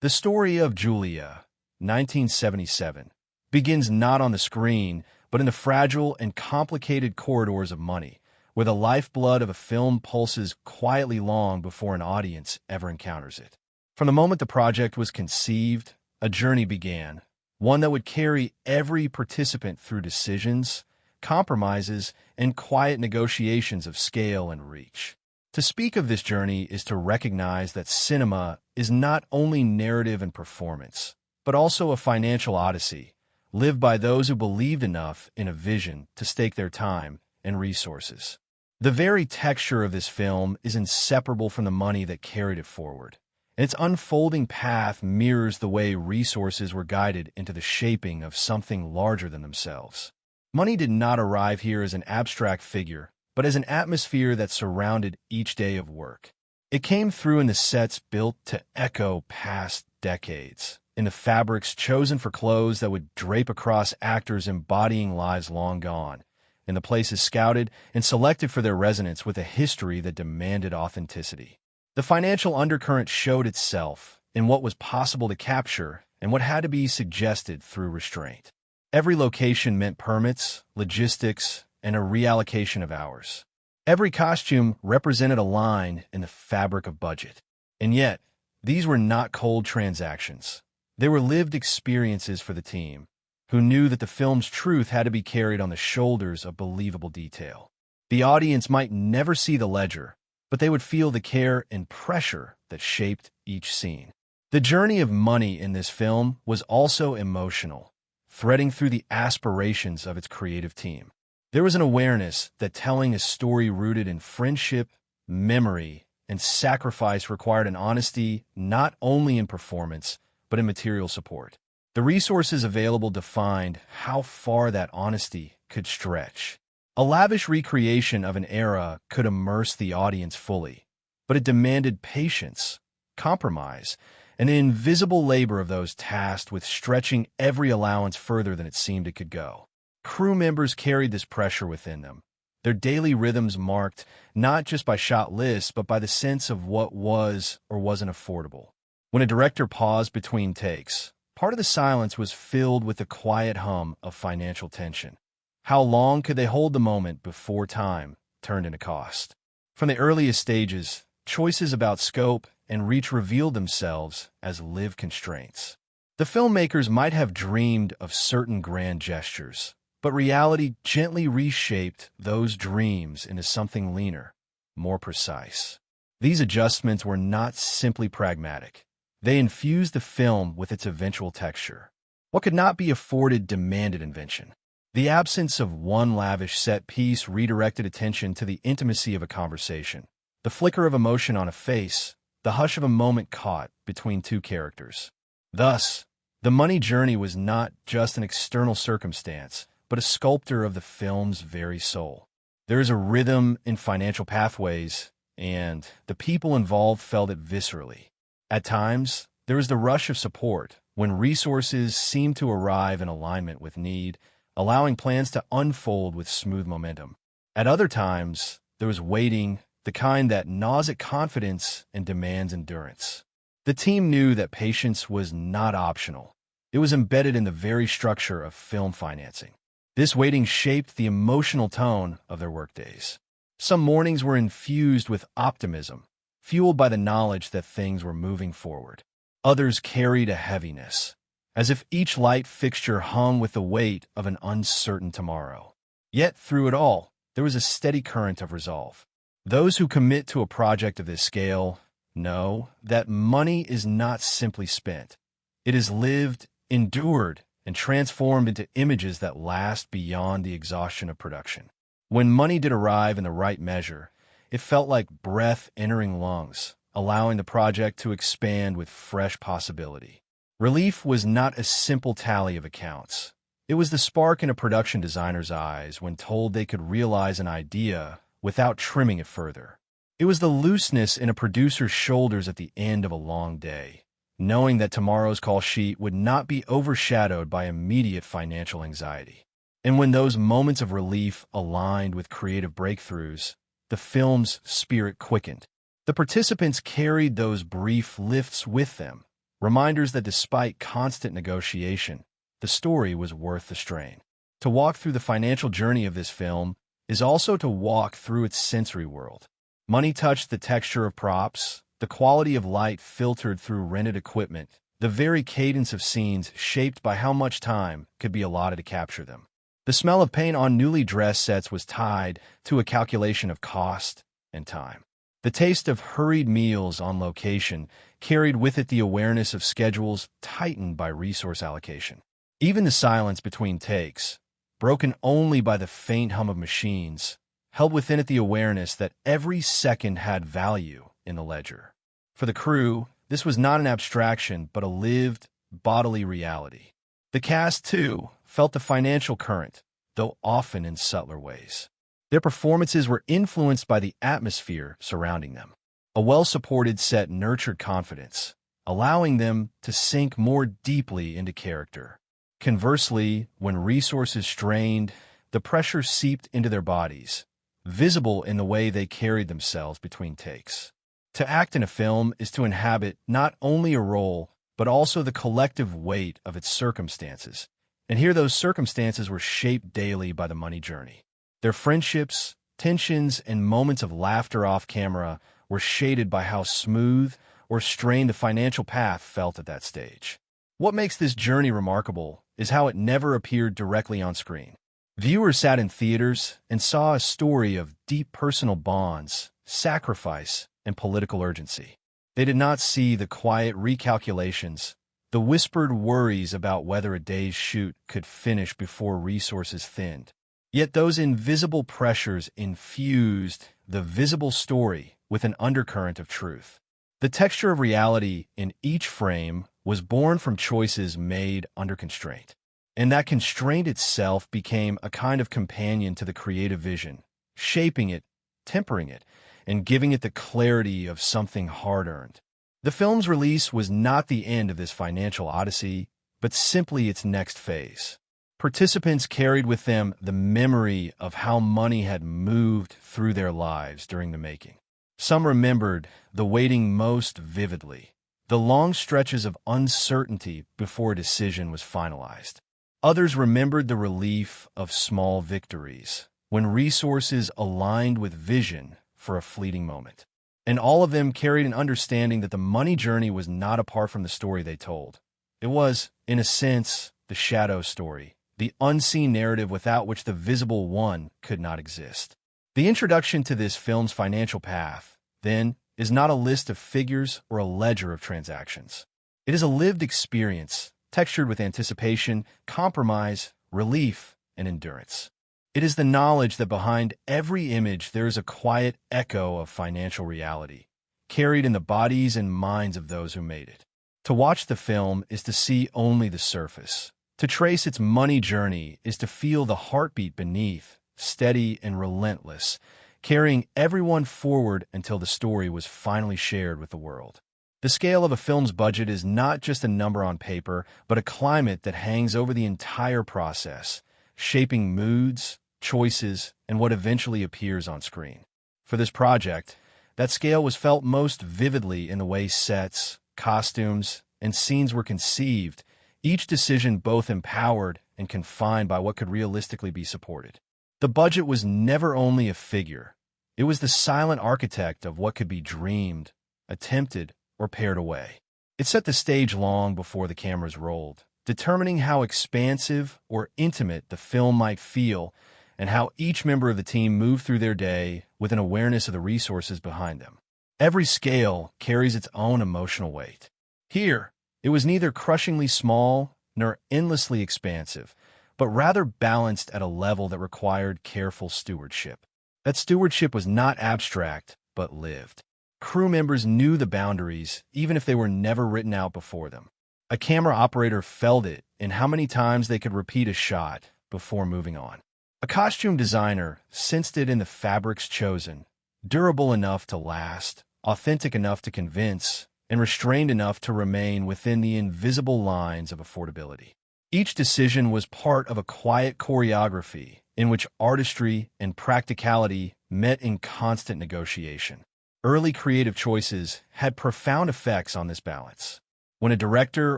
The story of Julia, 1977, begins not on the screen, but in the fragile and complicated corridors of money, where the lifeblood of a film pulses quietly long before an audience ever encounters it. From the moment the project was conceived, a journey began, one that would carry every participant through decisions, compromises, and quiet negotiations of scale and reach. To speak of this journey is to recognize that cinema is not only narrative and performance, but also a financial odyssey, lived by those who believed enough in a vision to stake their time and resources. The very texture of this film is inseparable from the money that carried it forward, and its unfolding path mirrors the way resources were guided into the shaping of something larger than themselves. Money did not arrive here as an abstract figure, but as an atmosphere that surrounded each day of work. It came through in the sets built to echo past decades, in the fabrics chosen for clothes that would drape across actors embodying lives long gone, in the places scouted and selected for their resonance with a history that demanded authenticity. The financial undercurrent showed itself in what was possible to capture and what had to be suggested through restraint. Every location meant permits, logistics, and a reallocation of hours. Every costume represented a line in the fabric of budget. And yet, these were not cold transactions. They were lived experiences for the team, who knew that the film's truth had to be carried on the shoulders of believable detail. The audience might never see the ledger, but they would feel the care and pressure that shaped each scene. The journey of money in this film was also emotional, threading through the aspirations of its creative team. There was an awareness that telling a story rooted in friendship, memory, and sacrifice required an honesty not only in performance, but in material support. The resources available defined how far that honesty could stretch. A lavish recreation of an era could immerse the audience fully, but it demanded patience, compromise, and the invisible labor of those tasked with stretching every allowance further than it seemed it could go. Crew members carried this pressure within them, their daily rhythms marked not just by shot lists, but by the sense of what was or wasn't affordable. When a director paused between takes, part of the silence was filled with the quiet hum of financial tension. How long could they hold the moment before time turned into cost? From the earliest stages, choices about scope and reach revealed themselves as live constraints. The filmmakers might have dreamed of certain grand gestures, but reality gently reshaped those dreams into something leaner, more precise. These adjustments were not simply pragmatic. They infused the film with its eventual texture. What could not be afforded demanded invention. The absence of one lavish set piece redirected attention to the intimacy of a conversation, the flicker of emotion on a face, the hush of a moment caught between two characters. Thus, the money journey was not just an external circumstance, but a sculptor of the film's very soul. There is a rhythm in financial pathways, and the people involved felt it viscerally. At times, there was the rush of support, when resources seemed to arrive in alignment with need, allowing plans to unfold with smooth momentum. At other times, there was waiting, the kind that gnaws at confidence and demands endurance. The team knew that patience was not optional. It was embedded in the very structure of film financing. This waiting shaped the emotional tone of their workdays. Some mornings were infused with optimism, fueled by the knowledge that things were moving forward. Others carried a heaviness, as if each light fixture hung with the weight of an uncertain tomorrow. Yet through it all, there was a steady current of resolve. Those who commit to a project of this scale know that money is not simply spent. It is lived, endured, and transformed into images that last beyond the exhaustion of production. When money did arrive in the right measure, it felt like breath entering lungs, allowing the project to expand with fresh possibility. Relief was not a simple tally of accounts. It was the spark in a production designer's eyes when told they could realize an idea without trimming it further. It was the looseness in a producer's shoulders at the end of a long day, knowing that tomorrow's call sheet would not be overshadowed by immediate financial anxiety. And when those moments of relief aligned with creative breakthroughs, the film's spirit quickened. The participants carried those brief lifts with them, reminders that despite constant negotiation, the story was worth the strain. To walk through the financial journey of this film is also to walk through its sensory world. Money touched the texture of props, the quality of light filtered through rented equipment, the very cadence of scenes shaped by how much time could be allotted to capture them. The smell of paint on newly dressed sets was tied to a calculation of cost and time. The taste of hurried meals on location carried with it the awareness of schedules tightened by resource allocation. Even the silence between takes, broken only by the faint hum of machines, held within it the awareness that every second had value in the ledger. For the crew, this was not an abstraction, but a lived, bodily reality. The cast, too, felt the financial current, though often in subtler ways. Their performances were influenced by the atmosphere surrounding them. A well-supported set nurtured confidence, allowing them to sink more deeply into character. Conversely, when resources strained, the pressure seeped into their bodies, visible in the way they carried themselves between takes. To act in a film is to inhabit not only a role, but also the collective weight of its circumstances. And here those circumstances were shaped daily by the money journey. Their friendships, tensions, and moments of laughter off camera were shaded by how smooth or strained the financial path felt at that stage. What makes this journey remarkable is how it never appeared directly on screen. Viewers sat in theaters and saw a story of deep personal bonds, sacrifice, and political urgency. They did not see the quiet recalculations, the whispered worries about whether a day's shoot could finish before resources thinned. Yet those invisible pressures infused the visible story with an undercurrent of truth. The texture of reality in each frame was born from choices made under constraint. And that constraint itself became a kind of companion to the creative vision, shaping it, tempering it, and giving it the clarity of something hard-earned. The film's release was not the end of this financial odyssey, but simply its next phase. Participants carried with them the memory of how money had moved through their lives during the making. Some remembered the waiting most vividly, the long stretches of uncertainty before a decision was finalized. Others remembered the relief of small victories, when resources aligned with vision for a fleeting moment. And all of them carried an understanding that the money journey was not apart from the story they told. It was, in a sense, the shadow story, the unseen narrative without which the visible one could not exist. The introduction to this film's financial path, then, is not a list of figures or a ledger of transactions. It is a lived experience, textured with anticipation, compromise, relief, and endurance. It is the knowledge that behind every image there is a quiet echo of financial reality, carried in the bodies and minds of those who made it. To watch the film is to see only the surface. To trace its money journey is to feel the heartbeat beneath, steady and relentless, carrying everyone forward until the story was finally shared with the world. The scale of a film's budget is not just a number on paper, but a climate that hangs over the entire process, shaping moods, choices, and what eventually appears on screen. For this project, that scale was felt most vividly in the way sets, costumes, and scenes were conceived, each decision both empowered and confined by what could realistically be supported. The budget was never only a figure. It was the silent architect of what could be dreamed, attempted, or pared away. It set the stage long before the cameras rolled, determining how expansive or intimate the film might feel and how each member of the team moved through their day with an awareness of the resources behind them. Every scale carries its own emotional weight. Here, it was neither crushingly small nor endlessly expansive, but rather balanced at a level that required careful stewardship. That stewardship was not abstract, but lived. Crew members knew the boundaries, even if they were never written out before them. A camera operator felt it in how many times they could repeat a shot before moving on. A costume designer sensed it in the fabrics chosen, durable enough to last, authentic enough to convince, and restrained enough to remain within the invisible lines of affordability. Each decision was part of a quiet choreography in which artistry and practicality met in constant negotiation. Early creative choices had profound effects on this balance. When a director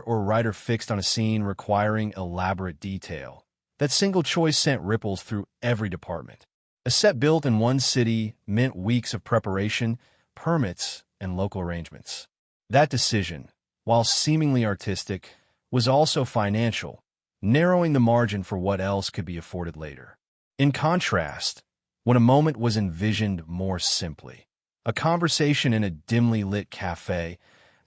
or writer fixed on a scene requiring elaborate detail, that single choice sent ripples through every department. A set built in one city meant weeks of preparation, permits, and local arrangements. That decision, while seemingly artistic, was also financial, narrowing the margin for what else could be afforded later. In contrast, when a moment was envisioned more simply, a conversation in a dimly lit cafe,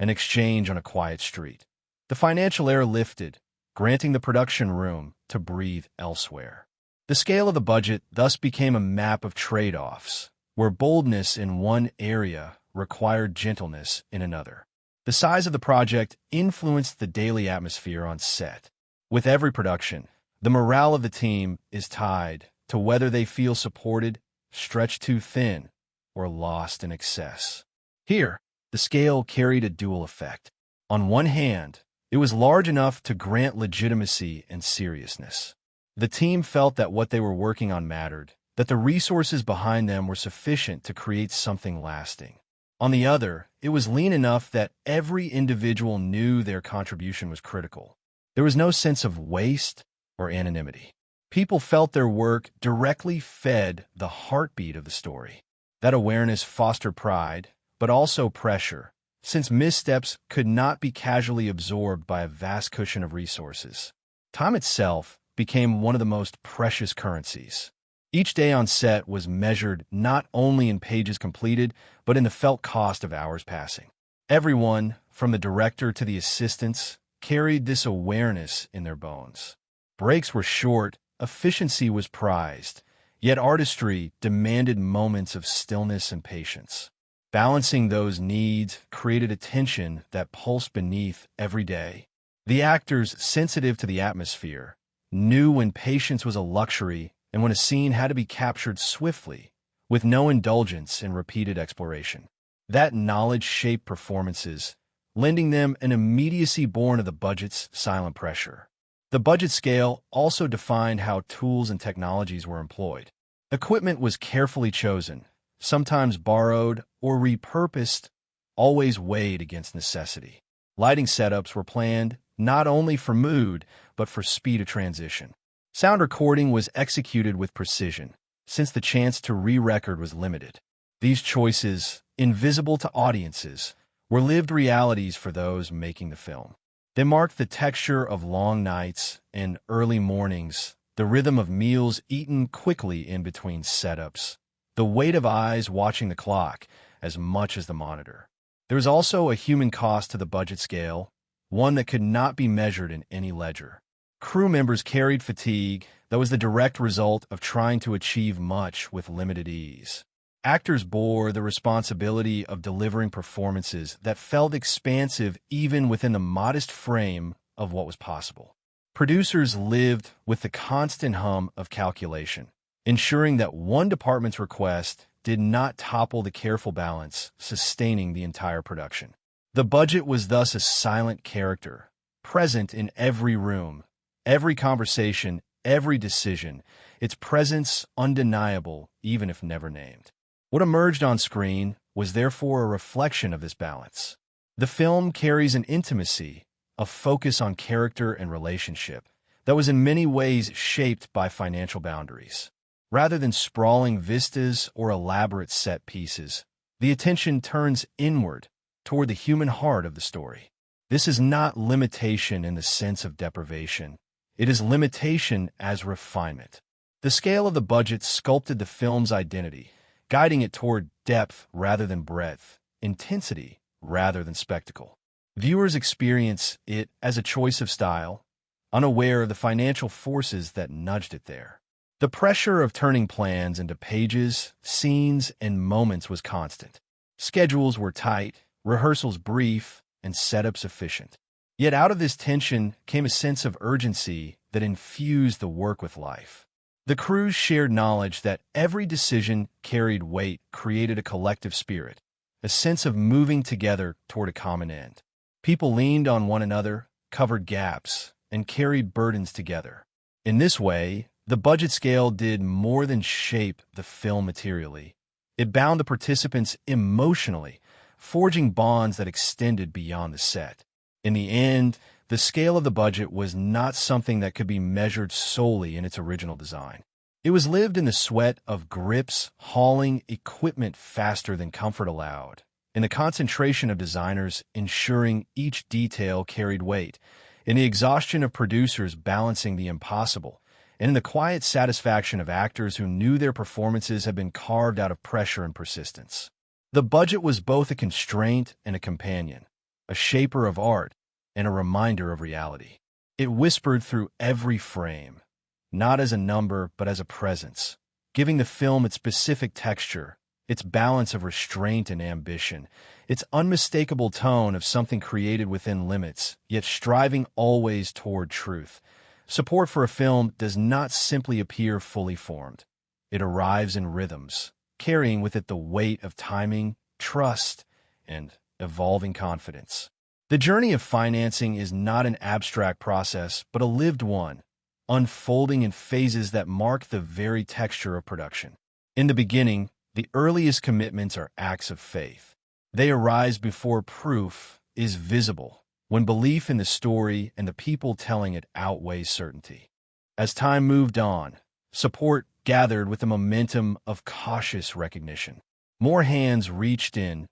an exchange on a quiet street, the financial air lifted, granting the production room to breathe elsewhere. The scale of the budget thus became a map of trade-offs, where boldness in one area required gentleness in another. The size of the project influenced the daily atmosphere on set. With every production, the morale of the team is tied to whether they feel supported, stretched too thin, or lost in excess. Here, the scale carried a dual effect. On one hand, it was large enough to grant legitimacy and seriousness. The team felt that what they were working on mattered, that the resources behind them were sufficient to create something lasting. On the other, it was lean enough that every individual knew their contribution was critical. There was no sense of waste or anonymity. People felt their work directly fed the heartbeat of the story. That awareness fostered pride, but also pressure, since missteps could not be casually absorbed by a vast cushion of resources. Time itself became one of the most precious currencies. Each day on set was measured not only in pages completed, but in the felt cost of hours passing. Everyone, from the director to the assistants, carried this awareness in their bones. Breaks were short, efficiency was prized, yet artistry demanded moments of stillness and patience. Balancing those needs created a tension that pulsed beneath every day. The actors, sensitive to the atmosphere, knew when patience was a luxury and when a scene had to be captured swiftly, with no indulgence in repeated exploration. That knowledge shaped performances, lending them an immediacy born of the budget's silent pressure. The budget scale also defined how tools and technologies were employed. Equipment was carefully chosen, sometimes borrowed or repurposed, always weighed against necessity. Lighting setups were planned not only for mood, but for speed of transition. Sound recording was executed with precision, since the chance to re-record was limited. These choices, invisible to audiences, were lived realities for those making the film. They marked the texture of long nights and early mornings, the rhythm of meals eaten quickly in between setups, the weight of eyes watching the clock as much as the monitor. There was also a human cost to the budget scale, one that could not be measured in any ledger. Crew members carried fatigue that was the direct result of trying to achieve much with limited ease. Actors bore the responsibility of delivering performances that felt expansive even within the modest frame of what was possible. Producers lived with the constant hum of calculation, ensuring that one department's request did not topple the careful balance sustaining the entire production. The budget was thus a silent character, present in every room, every conversation, every decision, its presence undeniable even if never named. What emerged on screen was therefore a reflection of this balance. The film carries an intimacy, a focus on character and relationship, that was in many ways shaped by financial boundaries. Rather than sprawling vistas or elaborate set pieces, the attention turns inward toward the human heart of the story. This is not limitation in the sense of deprivation. It is limitation as refinement. The scale of the budget sculpted the film's identity, guiding it toward depth rather than breadth, intensity rather than spectacle. Viewers experience it as a choice of style, unaware of the financial forces that nudged it there. The pressure of turning plans into pages, scenes, and moments was constant. Schedules were tight, rehearsals brief, and setups efficient. Yet out of this tension came a sense of urgency that infused the work with life. The crew's shared knowledge that every decision carried weight created a collective spirit, a sense of moving together toward a common end. People leaned on one another, covered gaps, and carried burdens together. In this way, the budget scale did more than shape the film materially. It bound the participants emotionally, forging bonds that extended beyond the set. In the end, the scale of the budget was not something that could be measured solely in its original design. It was lived in the sweat of grips hauling equipment faster than comfort allowed, in the concentration of designers ensuring each detail carried weight, in the exhaustion of producers balancing the impossible, and in the quiet satisfaction of actors who knew their performances had been carved out of pressure and persistence. The budget was both a constraint and a companion, a shaper of art and a reminder of reality. It whispered through every frame, not as a number but as a presence, giving the film its specific texture, its balance of restraint and ambition, its unmistakable tone of something created within limits, yet striving always toward truth. Support for a film does not simply appear fully formed. It arrives in rhythms, carrying with it the weight of timing, trust, and evolving confidence. The journey of financing is not an abstract process, but a lived one, unfolding in phases that mark the very texture of production. In the beginning, the earliest commitments are acts of faith. They arise before proof is visible, when belief in the story and the people telling it outweighs certainty. As time moved on, support gathered with the momentum of cautious recognition. More hands reached in,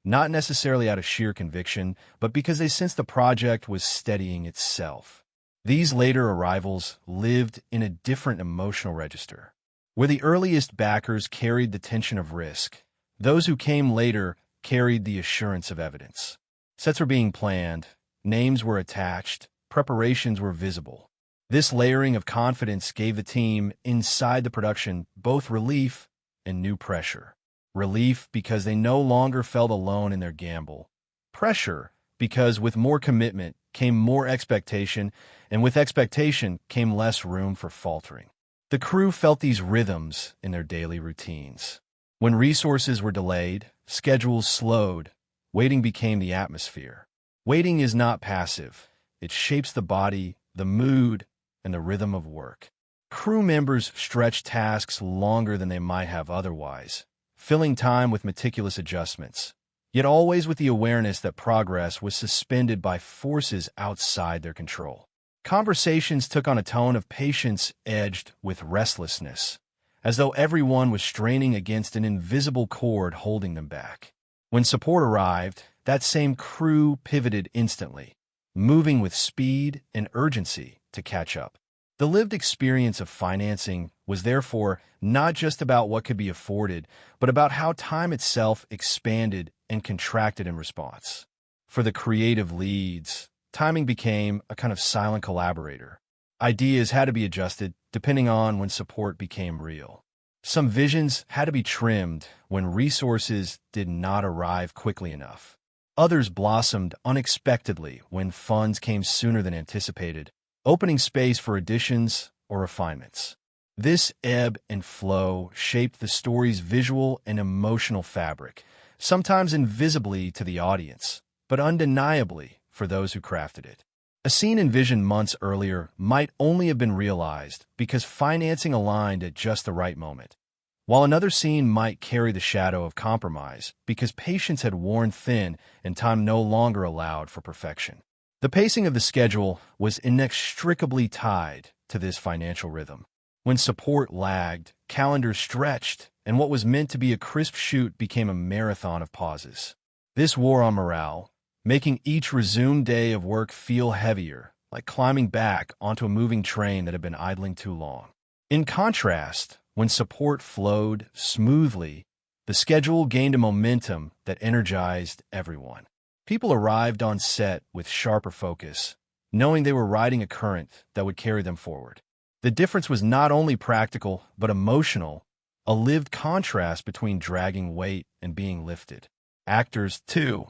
not necessarily out of sheer conviction, but because they sensed the project was steadying itself. These later arrivals lived in a different emotional register. Where the earliest backers carried the tension of risk, those who came later carried the assurance of evidence. Sets were being planned, names were attached, preparations were visible. This layering of confidence gave the team inside the production both relief and new pressure. Relief because they no longer felt alone in their gamble. Pressure because with more commitment came more expectation, and with expectation came less room for faltering. The crew felt these rhythms in their daily routines. When resources were delayed, schedules slowed, waiting became the atmosphere. Waiting is not passive. It shapes the body, the mood, and the rhythm of work. Crew members stretched tasks longer than they might have otherwise, filling time with meticulous adjustments, yet always with the awareness that progress was suspended by forces outside their control. Conversations took on a tone of patience edged with restlessness, as though everyone was straining against an invisible cord holding them back. When support arrived, that same crew pivoted instantly, moving with speed and urgency to catch up. The lived experience of financing was therefore not just about what could be afforded, but about how time itself expanded and contracted in response. For the creative leads, timing became a kind of silent collaborator. Ideas had to be adjusted depending on when support became real. Some visions had to be trimmed when resources did not arrive quickly enough. Others blossomed unexpectedly when funds came sooner than anticipated, opening space for additions or refinements. This ebb and flow shaped the story's visual and emotional fabric, sometimes invisibly to the audience, but undeniably for those who crafted it. A scene envisioned months earlier might only have been realized because financing aligned at just the right moment, while another scene might carry the shadow of compromise because patience had worn thin and time no longer allowed for perfection. The pacing of the schedule was inextricably tied to this financial rhythm. When support lagged, calendars stretched, and what was meant to be a crisp shoot became a marathon of pauses. This wore on morale, making each resumed day of work feel heavier, like climbing back onto a moving train that had been idling too long. In contrast, when support flowed smoothly, the schedule gained a momentum that energized everyone. People arrived on set with sharper focus, knowing they were riding a current that would carry them forward. The difference was not only practical, but emotional, a lived contrast between dragging weight and being lifted. Actors, too,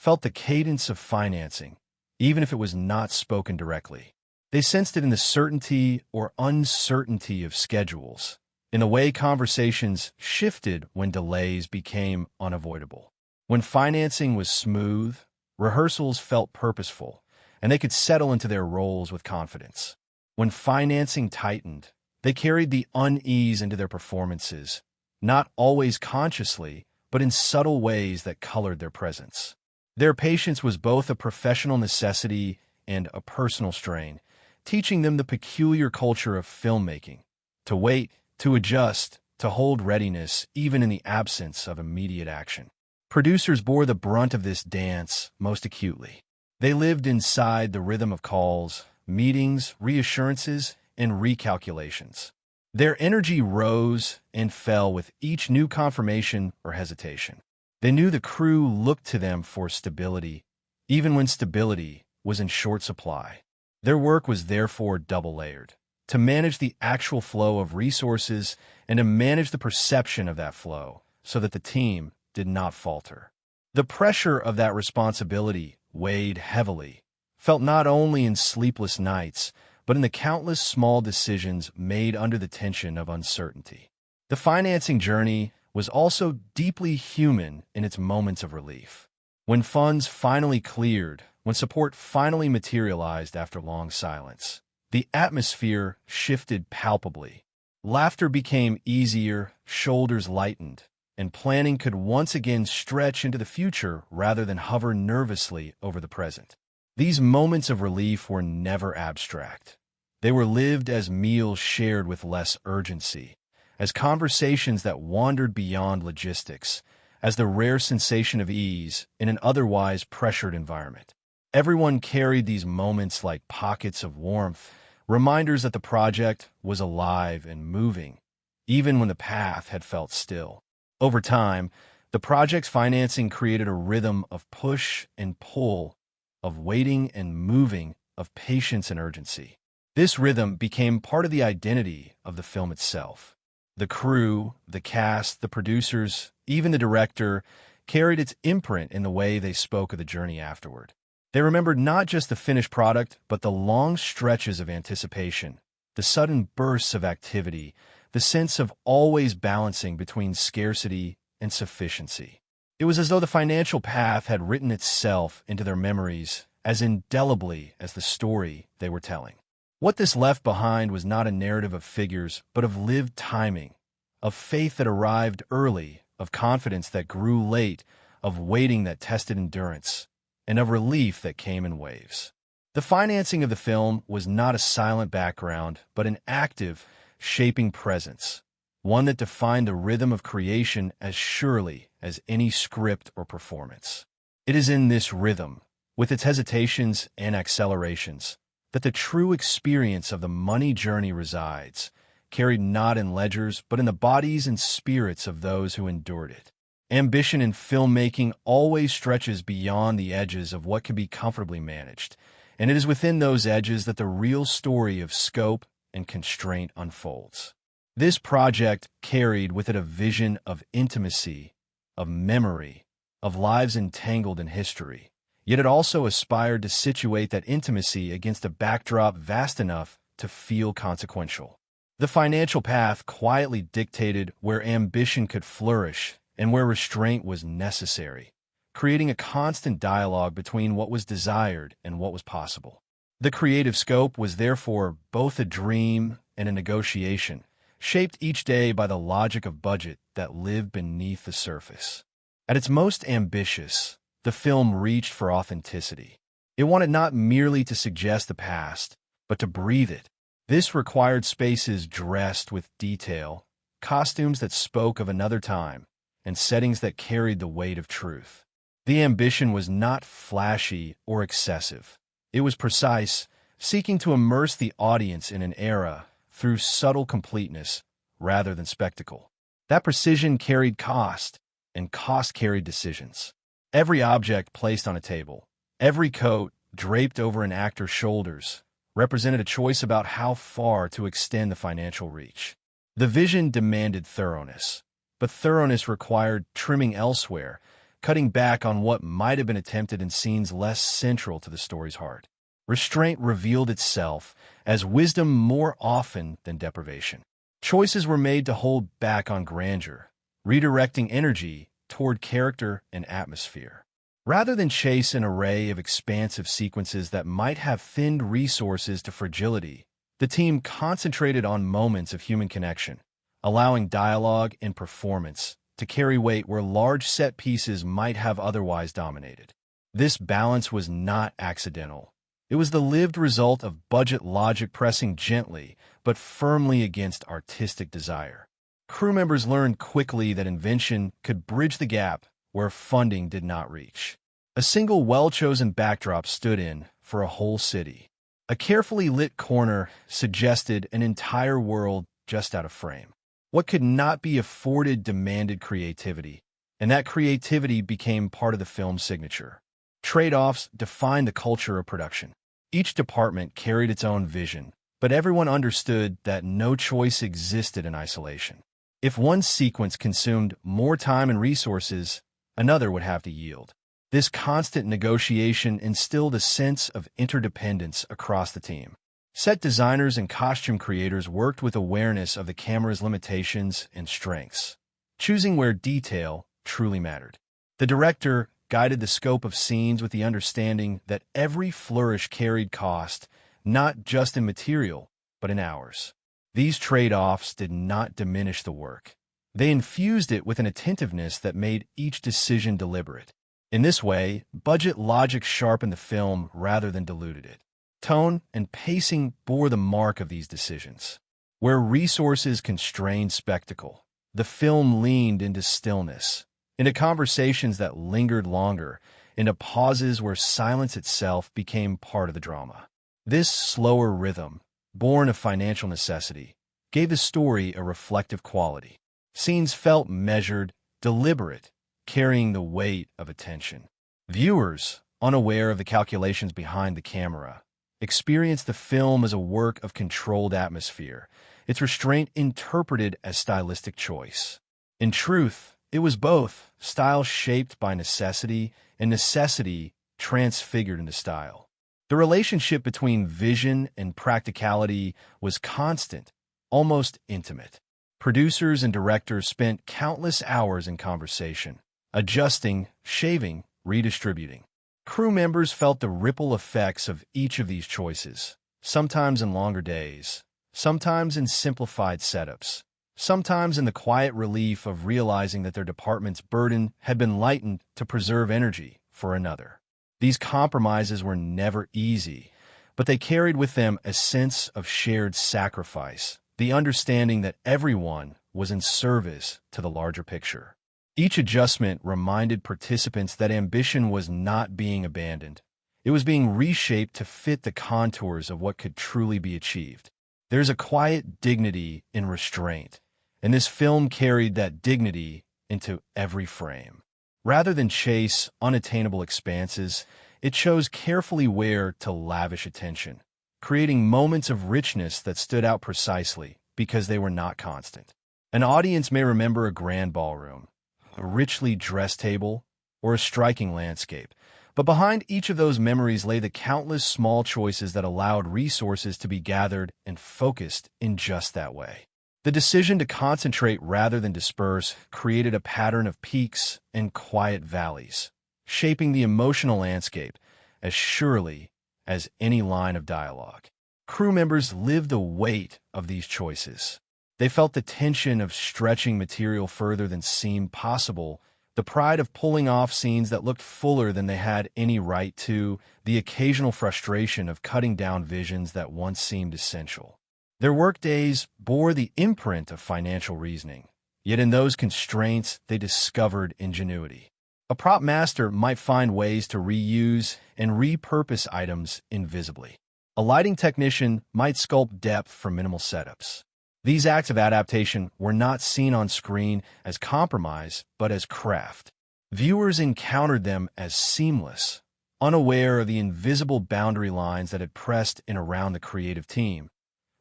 felt the cadence of financing, even if it was not spoken directly. They sensed it in the certainty or uncertainty of schedules, in the way conversations shifted when delays became unavoidable. When financing was smooth, rehearsals felt purposeful, and they could settle into their roles with confidence. When financing tightened, they carried the unease into their performances, not always consciously, but in subtle ways that colored their presence. Their patience was both a professional necessity and a personal strain, teaching them the peculiar culture of filmmaking, to wait, to adjust, to hold readiness even in the absence of immediate action. Producers bore the brunt of this dance most acutely. They lived inside the rhythm of calls, meetings, reassurances, and recalculations. Their energy rose and fell with each new confirmation or hesitation. They knew the crew looked to them for stability, even when stability was in short supply. Their work was therefore double-layered, to manage the actual flow of resources and to manage the perception of that flow so that the team did not falter. The pressure of that responsibility weighed heavily, felt not only in sleepless nights, but in the countless small decisions made under the tension of uncertainty. The financing journey was also deeply human in its moments of relief. When funds finally cleared, when support finally materialized after long silence, the atmosphere shifted palpably. Laughter became easier, shoulders lightened, and planning could once again stretch into the future rather than hover nervously over the present. These moments of relief were never abstract. They were lived as meals shared with less urgency, as conversations that wandered beyond logistics, as the rare sensation of ease in an otherwise pressured environment. Everyone carried these moments like pockets of warmth, reminders that the project was alive and moving, even when the path had felt still. Over time, the project's financing created a rhythm of push and pull, of waiting and moving, of patience and urgency. This rhythm became part of the identity of the film itself. The crew, the cast, the producers, even the director, carried its imprint in the way they spoke of the journey afterward. They remembered not just the finished product, but the long stretches of anticipation, the sudden bursts of activity, the sense of always balancing between scarcity and sufficiency. It was as though the financial path had written itself into their memories as indelibly as the story they were telling. What this left behind was not a narrative of figures, but of lived timing, of faith that arrived early, of confidence that grew late, of waiting that tested endurance, and of relief that came in waves. The financing of the film was not a silent background, but an active, shaping presence, one that defined the rhythm of creation as surely as any script or performance. It is in this rhythm, with its hesitations and accelerations, that the true experience of the money journey resides, carried not in ledgers, but in the bodies and spirits of those who endured it. Ambition in filmmaking always stretches beyond the edges of what can be comfortably managed, and it is within those edges that the real story of scope and constraint unfolds. This project carried with it a vision of intimacy, of memory, of lives entangled in history, yet it also aspired to situate that intimacy against a backdrop vast enough to feel consequential. The financial path quietly dictated where ambition could flourish and where restraint was necessary, creating a constant dialogue between what was desired and what was possible. The creative scope was therefore both a dream and a negotiation, shaped each day by the logic of budget that lived beneath the surface. At its most ambitious, the film reached for authenticity. It wanted not merely to suggest the past, but to breathe it. This required spaces dressed with detail, costumes that spoke of another time, and settings that carried the weight of truth. The ambition was not flashy or excessive. It was precise, seeking to immerse the audience in an era through subtle completeness rather than spectacle. That precision carried cost, and cost carried decisions. Every object placed on a table, every coat draped over an actor's shoulders, represented a choice about how far to extend the financial reach. The vision demanded thoroughness, but thoroughness required trimming elsewhere, cutting back on what might have been attempted in scenes less central to the story's heart. Restraint revealed itself as wisdom more often than deprivation. Choices were made to hold back on grandeur, redirecting energy toward character and atmosphere. Rather than chase an array of expansive sequences that might have thinned resources to fragility, the team concentrated on moments of human connection, allowing dialogue and performance to carry weight where large set pieces might have otherwise dominated. This balance was not accidental. It was the lived result of budget logic pressing gently but firmly against artistic desire. Crew members learned quickly that invention could bridge the gap where funding did not reach. A single well-chosen backdrop stood in for a whole city. A carefully lit corner suggested an entire world just out of frame. What could not be afforded demanded creativity, and that creativity became part of the film's signature. Trade-offs defined the culture of production. Each department carried its own vision, but everyone understood that no choice existed in isolation. If one sequence consumed more time and resources, another would have to yield. This constant negotiation instilled a sense of interdependence across the team. Set designers and costume creators worked with awareness of the camera's limitations and strengths, choosing where detail truly mattered. The director guided the scope of scenes with the understanding that every flourish carried cost, not just in material, but in hours. These trade-offs did not diminish the work. They infused it with an attentiveness that made each decision deliberate. In this way, budget logic sharpened the film rather than diluted it. Tone and pacing bore the mark of these decisions. Where resources constrained spectacle, the film leaned into stillness, into conversations that lingered longer, into pauses where silence itself became part of the drama. This slower rhythm, born of financial necessity, gave the story a reflective quality. Scenes felt measured, deliberate, carrying the weight of attention. Viewers, unaware of the calculations behind the camera, experienced the film as a work of controlled atmosphere, its restraint interpreted as stylistic choice. In truth, it was both, style shaped by necessity and necessity transfigured into style. The relationship between vision and practicality was constant, almost intimate. Producers and directors spent countless hours in conversation, adjusting, shaving, redistributing. Crew members felt the ripple effects of each of these choices, sometimes in longer days, sometimes in simplified setups, sometimes in the quiet relief of realizing that their department's burden had been lightened to preserve energy for another. These compromises were never easy, but they carried with them a sense of shared sacrifice, the understanding that everyone was in service to the larger picture. Each adjustment reminded participants that ambition was not being abandoned. It was being reshaped to fit the contours of what could truly be achieved. There's a quiet dignity in restraint, and this film carried that dignity into every frame. Rather than chase unattainable expanses, it chose carefully where to lavish attention, creating moments of richness that stood out precisely because they were not constant. An audience may remember a grand ballroom, a richly dressed table, or a striking landscape, but behind each of those memories lay the countless small choices that allowed resources to be gathered and focused in just that way. The decision to concentrate rather than disperse created a pattern of peaks and quiet valleys, shaping the emotional landscape as surely as any line of dialogue. Crew members lived the weight of these choices. They felt the tension of stretching material further than seemed possible, the pride of pulling off scenes that looked fuller than they had any right to, the occasional frustration of cutting down visions that once seemed essential. Their workdays bore the imprint of financial reasoning, yet in those constraints they discovered ingenuity. A prop master might find ways to reuse and repurpose items invisibly. A lighting technician might sculpt depth from minimal setups. These acts of adaptation were not seen on screen as compromise, but as craft. Viewers encountered them as seamless, unaware of the invisible boundary lines that had pressed in around the creative team.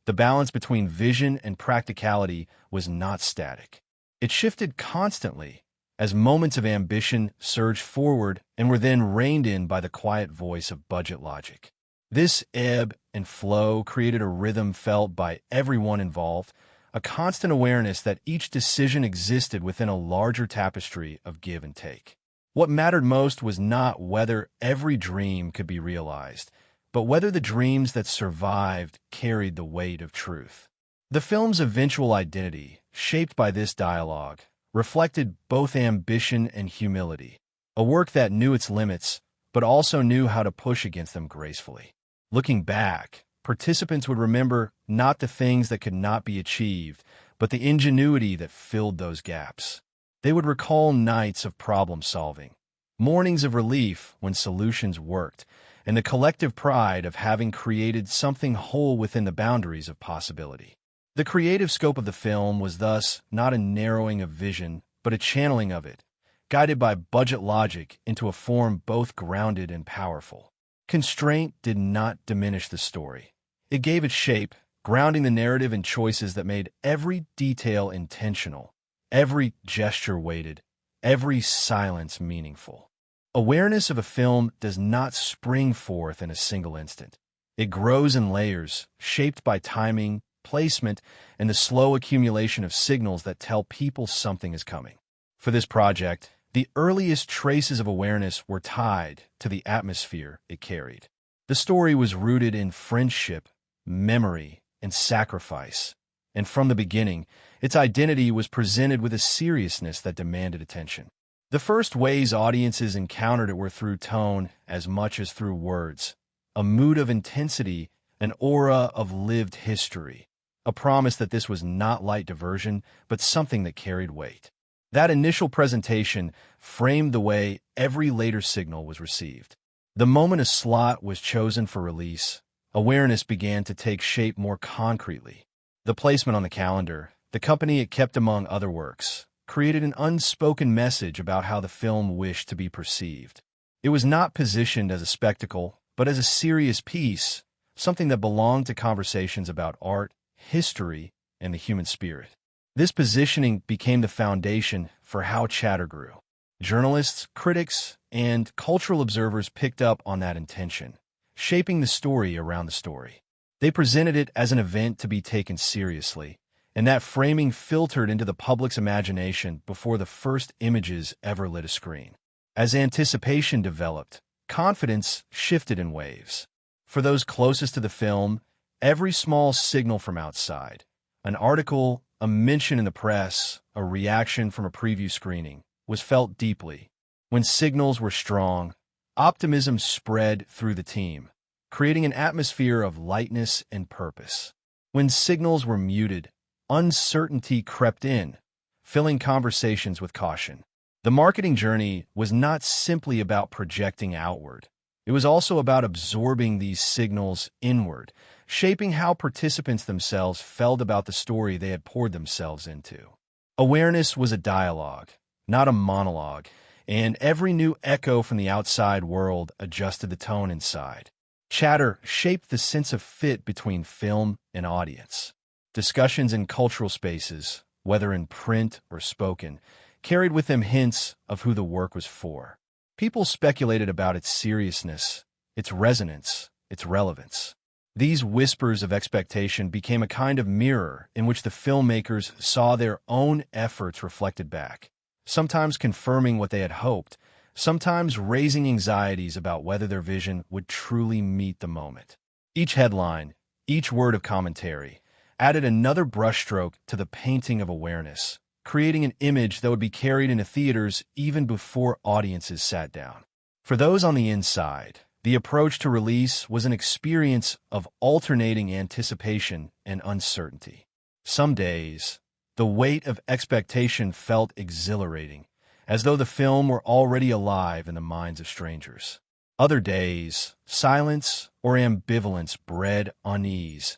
The balance between vision and practicality was not static. It shifted constantly as moments of ambition surged forward and were then reined in by the quiet voice of budget logic. This ebb and flow created a rhythm felt by everyone involved, a constant awareness that each decision existed within a larger tapestry of give and take. What mattered most was not whether every dream could be realized, but whether the dreams that survived carried the weight of truth. The film's eventual identity, shaped by this dialogue, reflected both ambition and humility, a work that knew its limits but also knew how to push against them gracefully. Looking back, participants would remember not the things that could not be achieved, but the ingenuity that filled those gaps. They would recall nights of problem-solving, mornings of relief when solutions worked, and the collective pride of having created something whole within the boundaries of possibility. The creative scope of the film was thus not a narrowing of vision, but a channeling of it, guided by budget logic into a form both grounded and powerful. Constraint did not diminish the story. It gave it shape, grounding the narrative in choices that made every detail intentional, every gesture weighted, every silence meaningful. Awareness of a film does not spring forth in a single instant. It grows in layers, shaped by timing, placement, and the slow accumulation of signals that tell people something is coming. For this project, the earliest traces of awareness were tied to the atmosphere it carried. The story was rooted in friendship, memory, and sacrifice, and from the beginning, its identity was presented with a seriousness that demanded attention. The first ways audiences encountered it were through tone as much as through words, a mood of intensity, an aura of lived history, a promise that this was not light diversion, but something that carried weight. That initial presentation framed the way every later signal was received. The moment a slot was chosen for release, awareness began to take shape more concretely. The placement on the calendar, the company it kept among other works, created an unspoken message about how the film wished to be perceived. It was not positioned as a spectacle, but as a serious piece, something that belonged to conversations about art, history, and the human spirit. This positioning became the foundation for how chatter grew. Journalists, critics, and cultural observers picked up on that intention, shaping the story around the story. They presented it as an event to be taken seriously, and that framing filtered into the public's imagination before the first images ever lit a screen. As anticipation developed, confidence shifted in waves. For those closest to the film, every small signal from outside, an article, a mention in the press, a reaction from a preview screening, was felt deeply. When signals were strong, optimism spread through the team, creating an atmosphere of lightness and purpose. When signals were muted, uncertainty crept in, filling conversations with caution. The marketing journey was not simply about projecting outward. It was also about absorbing these signals inward, shaping how participants themselves felt about the story they had poured themselves into. Awareness was a dialogue, not a monologue, and every new echo from the outside world adjusted the tone inside. Chatter shaped the sense of fit between film and audience. Discussions in cultural spaces, whether in print or spoken, carried with them hints of who the work was for. People speculated about its seriousness, its resonance, its relevance. These whispers of expectation became a kind of mirror in which the filmmakers saw their own efforts reflected back, sometimes confirming what they had hoped, sometimes raising anxieties about whether their vision would truly meet the moment. Each headline, each word of commentary, added another brushstroke to the painting of awareness, creating an image that would be carried into theaters even before audiences sat down. For those on the inside, the approach to release was an experience of alternating anticipation and uncertainty. Some days, the weight of expectation felt exhilarating, as though the film were already alive in the minds of strangers. Other days, silence or ambivalence bred unease,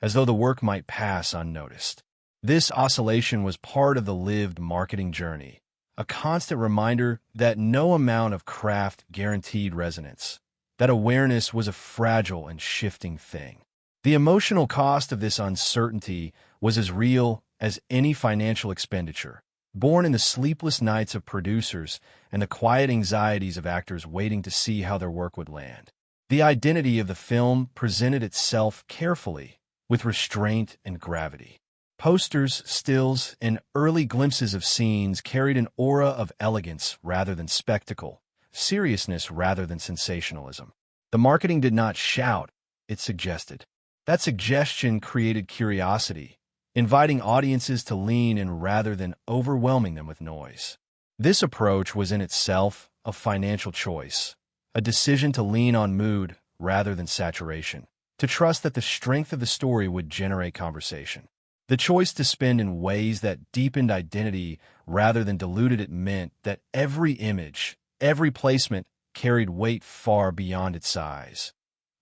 as though the work might pass unnoticed. This oscillation was part of the lived marketing journey, a constant reminder that no amount of craft guaranteed resonance, that awareness was a fragile and shifting thing. The emotional cost of this uncertainty was as real as any financial expenditure, born in the sleepless nights of producers and the quiet anxieties of actors waiting to see how their work would land. The identity of the film presented itself carefully, with restraint and gravity. Posters, stills, and early glimpses of scenes carried an aura of elegance rather than spectacle, seriousness rather than sensationalism. The marketing did not shout, it suggested. That suggestion created curiosity, inviting audiences to lean in rather than overwhelming them with noise. This approach was in itself a financial choice, a decision to lean on mood rather than saturation, to trust that the strength of the story would generate conversation. The choice to spend in ways that deepened identity rather than diluted it meant that every image, every placement carried weight far beyond its size.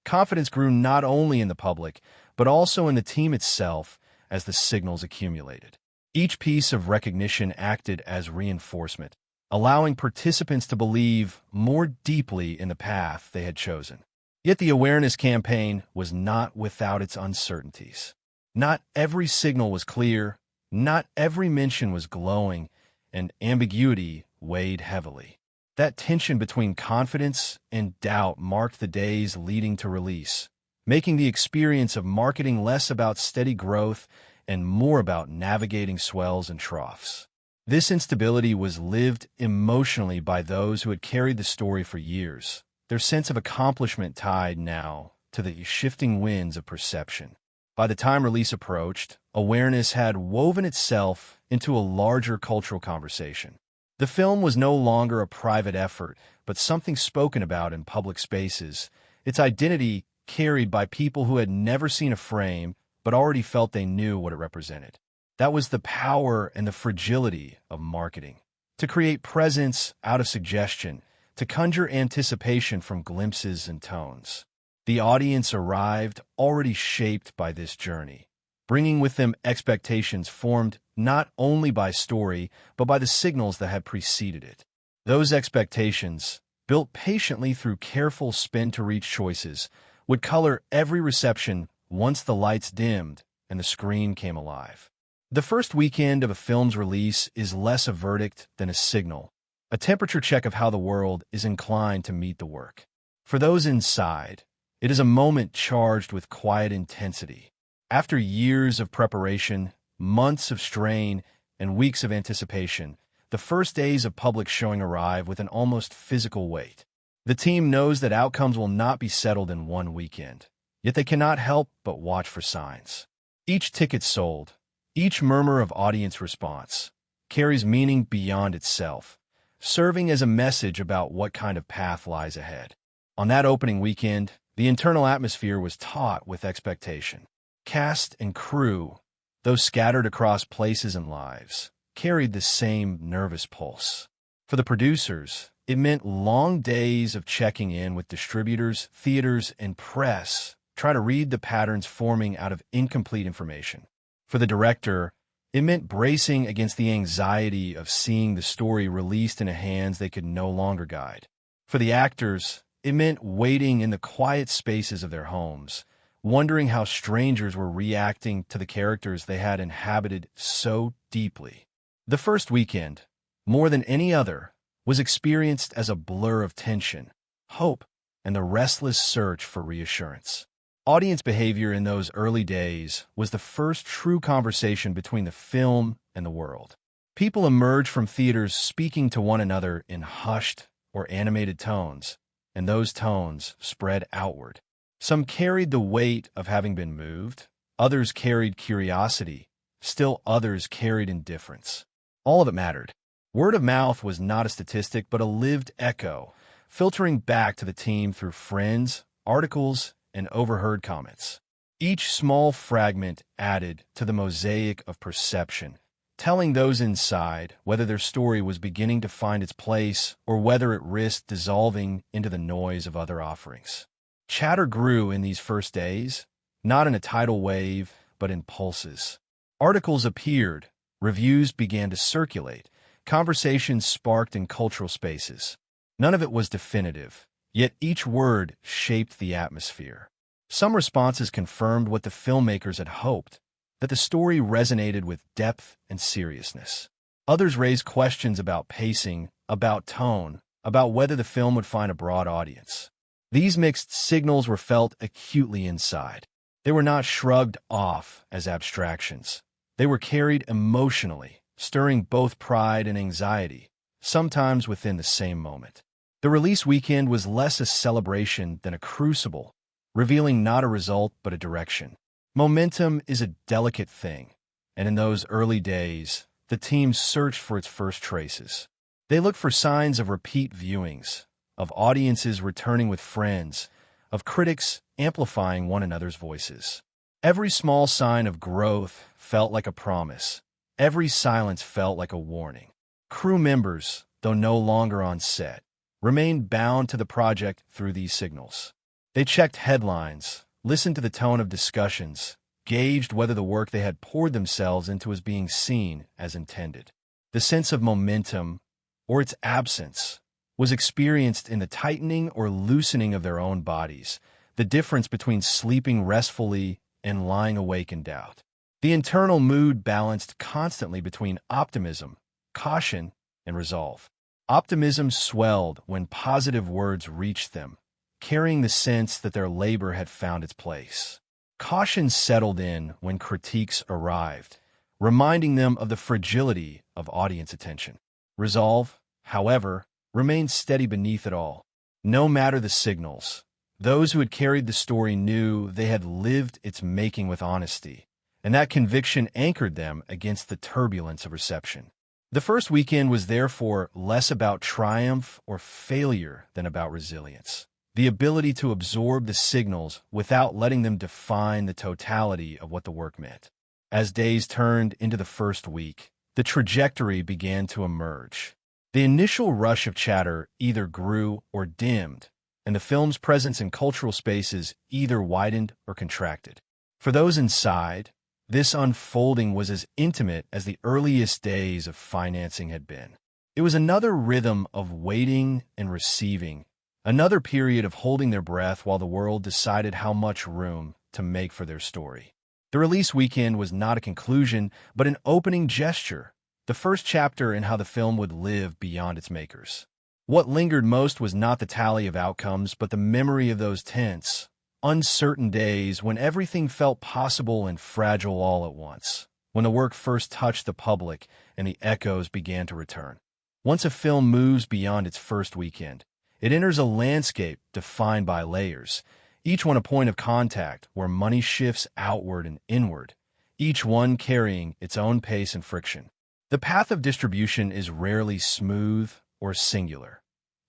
Confidence grew not only in the public, but also in the team itself as the signals accumulated. Each piece of recognition acted as reinforcement, allowing participants to believe more deeply in the path they had chosen. Yet the awareness campaign was not without its uncertainties. Not every signal was clear, not every mention was glowing, and ambiguity weighed heavily. That tension between confidence and doubt marked the days leading to release, making the experience of marketing less about steady growth and more about navigating swells and troughs. This instability was lived emotionally by those who had carried the story for years, their sense of accomplishment tied now to the shifting winds of perception. By the time release approached, awareness had woven itself into a larger cultural conversation. The film was no longer a private effort, but something spoken about in public spaces, its identity carried by people who had never seen a frame but already felt they knew what it represented. That was the power and the fragility of marketing. To create presence out of suggestion, to conjure anticipation from glimpses and tones. The audience arrived already shaped by this journey, bringing with them expectations formed not only by story, but by the signals that had preceded it. Those expectations, built patiently through careful spin-to-reach choices, would color every reception once the lights dimmed and the screen came alive. The first weekend of a film's release is less a verdict than a signal, a temperature check of how the world is inclined to meet the work. For those inside, it is a moment charged with quiet intensity. After years of preparation, months of strain, and weeks of anticipation, the first days of public showing arrive with an almost physical weight. The team knows that outcomes will not be settled in one weekend, yet they cannot help but watch for signs. Each ticket sold, each murmur of audience response, carries meaning beyond itself, serving as a message about what kind of path lies ahead. On that opening weekend, the internal atmosphere was taut with expectation. Cast and crew, though scattered across places and lives, carried the same nervous pulse. For the producers, it meant long days of checking in with distributors, theaters, and press, try to read the patterns forming out of incomplete information. For the director, it meant bracing against the anxiety of seeing the story released into hands they could no longer guide. For the actors, it meant waiting in the quiet spaces of their homes, wondering how strangers were reacting to the characters they had inhabited so deeply. The first weekend, more than any other, was experienced as a blur of tension, hope, and the restless search for reassurance. Audience behavior in those early days was the first true conversation between the film and the world. People emerged from theaters speaking to one another in hushed or animated tones, and those tones spread outward. Some carried the weight of having been moved, others carried curiosity, still others carried indifference. All of it mattered. Word of mouth was not a statistic but a lived echo, filtering back to the team through friends, articles, and overheard comments. Each small fragment added to the mosaic of perception, telling those inside whether their story was beginning to find its place or whether it risked dissolving into the noise of other offerings. Chatter grew in these first days, not in a tidal wave, but in pulses. Articles appeared, reviews began to circulate, conversations sparked in cultural spaces. None of it was definitive, yet each word shaped the atmosphere. Some responses confirmed what the filmmakers had hoped, that the story resonated with depth and seriousness. Others raised questions about pacing, about tone, about whether the film would find a broad audience. These mixed signals were felt acutely inside. They were not shrugged off as abstractions. They were carried emotionally, stirring both pride and anxiety, sometimes within the same moment. The release weekend was less a celebration than a crucible, revealing not a result but a direction. Momentum is a delicate thing, and in those early days, the team searched for its first traces. They looked for signs of repeat viewings, of audiences returning with friends, of critics amplifying one another's voices. Every small sign of growth felt like a promise. Every silence felt like a warning. Crew members, though no longer on set, remained bound to the project through these signals. They checked headlines, listened to the tone of discussions, gauged whether the work they had poured themselves into was being seen as intended. The sense of momentum, or its absence, was experienced in the tightening or loosening of their own bodies, the difference between sleeping restfully and lying awake in doubt. The internal mood balanced constantly between optimism, caution, and resolve. Optimism swelled when positive words reached them, carrying the sense that their labor had found its place. Caution settled in when critiques arrived, reminding them of the fragility of audience attention. Resolve, however, remained steady beneath it all. No matter the signals, those who had carried the story knew they had lived its making with honesty, and that conviction anchored them against the turbulence of reception. The first weekend was therefore less about triumph or failure than about resilience. The ability to absorb the signals without letting them define the totality of what the work meant. As days turned into the first week, the trajectory began to emerge. The initial rush of chatter either grew or dimmed, and the film's presence in cultural spaces either widened or contracted. For those inside, this unfolding was as intimate as the earliest days of financing had been. It was another rhythm of waiting and receiving, another period of holding their breath while the world decided how much room to make for their story. The release weekend was not a conclusion, but an opening gesture, the first chapter in how the film would live beyond its makers. What lingered most was not the tally of outcomes, but the memory of those tense, uncertain days when everything felt possible and fragile all at once, when the work first touched the public and the echoes began to return. Once a film moves beyond its first weekend, it enters a landscape defined by layers, each one a point of contact where money shifts outward and inward, each one carrying its own pace and friction. The path of distribution is rarely smooth or singular.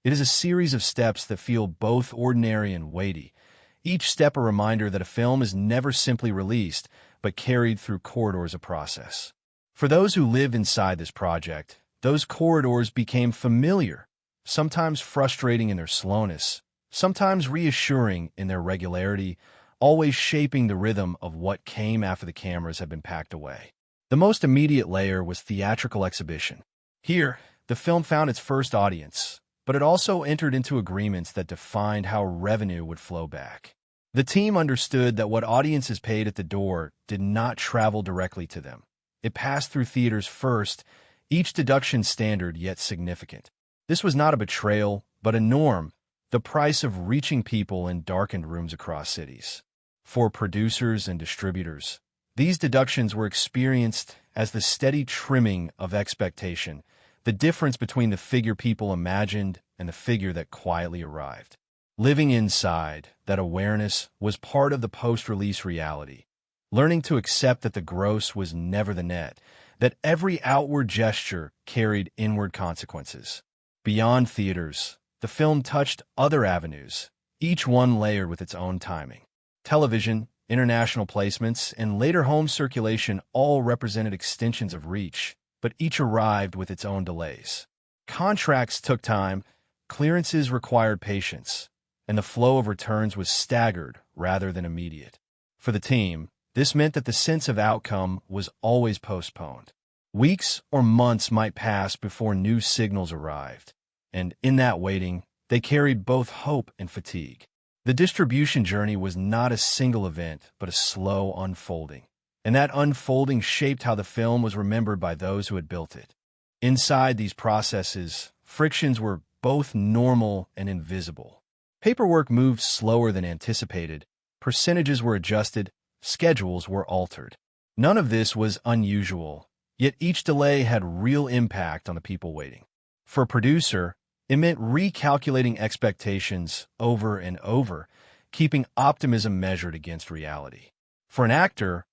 It is a series of steps that feel both ordinary and weighty, each step a reminder that a film is never simply released, but carried through corridors of process. For those who lived inside this project, those corridors became familiar, sometimes frustrating in their slowness, sometimes reassuring in their regularity, always shaping the rhythm of what came after the cameras had been packed away. The most immediate layer was theatrical exhibition. Here, the film found its first audience, but it also entered into agreements that defined how revenue would flow back. The team understood that what audiences paid at the door did not travel directly to them. It passed through theaters first, each deduction standard yet significant. This was not a betrayal, but a norm, the price of reaching people in darkened rooms across cities. For producers and distributors, these deductions were experienced as the steady trimming of expectation, the difference between the figure people imagined and the figure that quietly arrived. Living inside that awareness was part of the post-release reality, learning to accept that the gross was never the net, that every outward gesture carried inward consequences. Beyond theaters, the film touched other avenues, each one layered with its own timing. Television, international placements, and later home circulation all represented extensions of reach, but each arrived with its own delays. Contracts took time, clearances required patience, and the flow of returns was staggered rather than immediate. For the team, this meant that the sense of outcome was always postponed. Weeks or months might pass before new signals arrived, and in that waiting, they carried both hope and fatigue. The distribution journey was not a single event, but a slow unfolding, and that unfolding shaped how the film was remembered by those who had built it. Inside these processes, frictions were both normal and invisible. Paperwork moved slower than anticipated, percentages were adjusted, schedules were altered. None of this was unusual, yet each delay had real impact on the people waiting. For a producer, it meant recalculating expectations over and over, keeping optimism measured against reality. For an actor,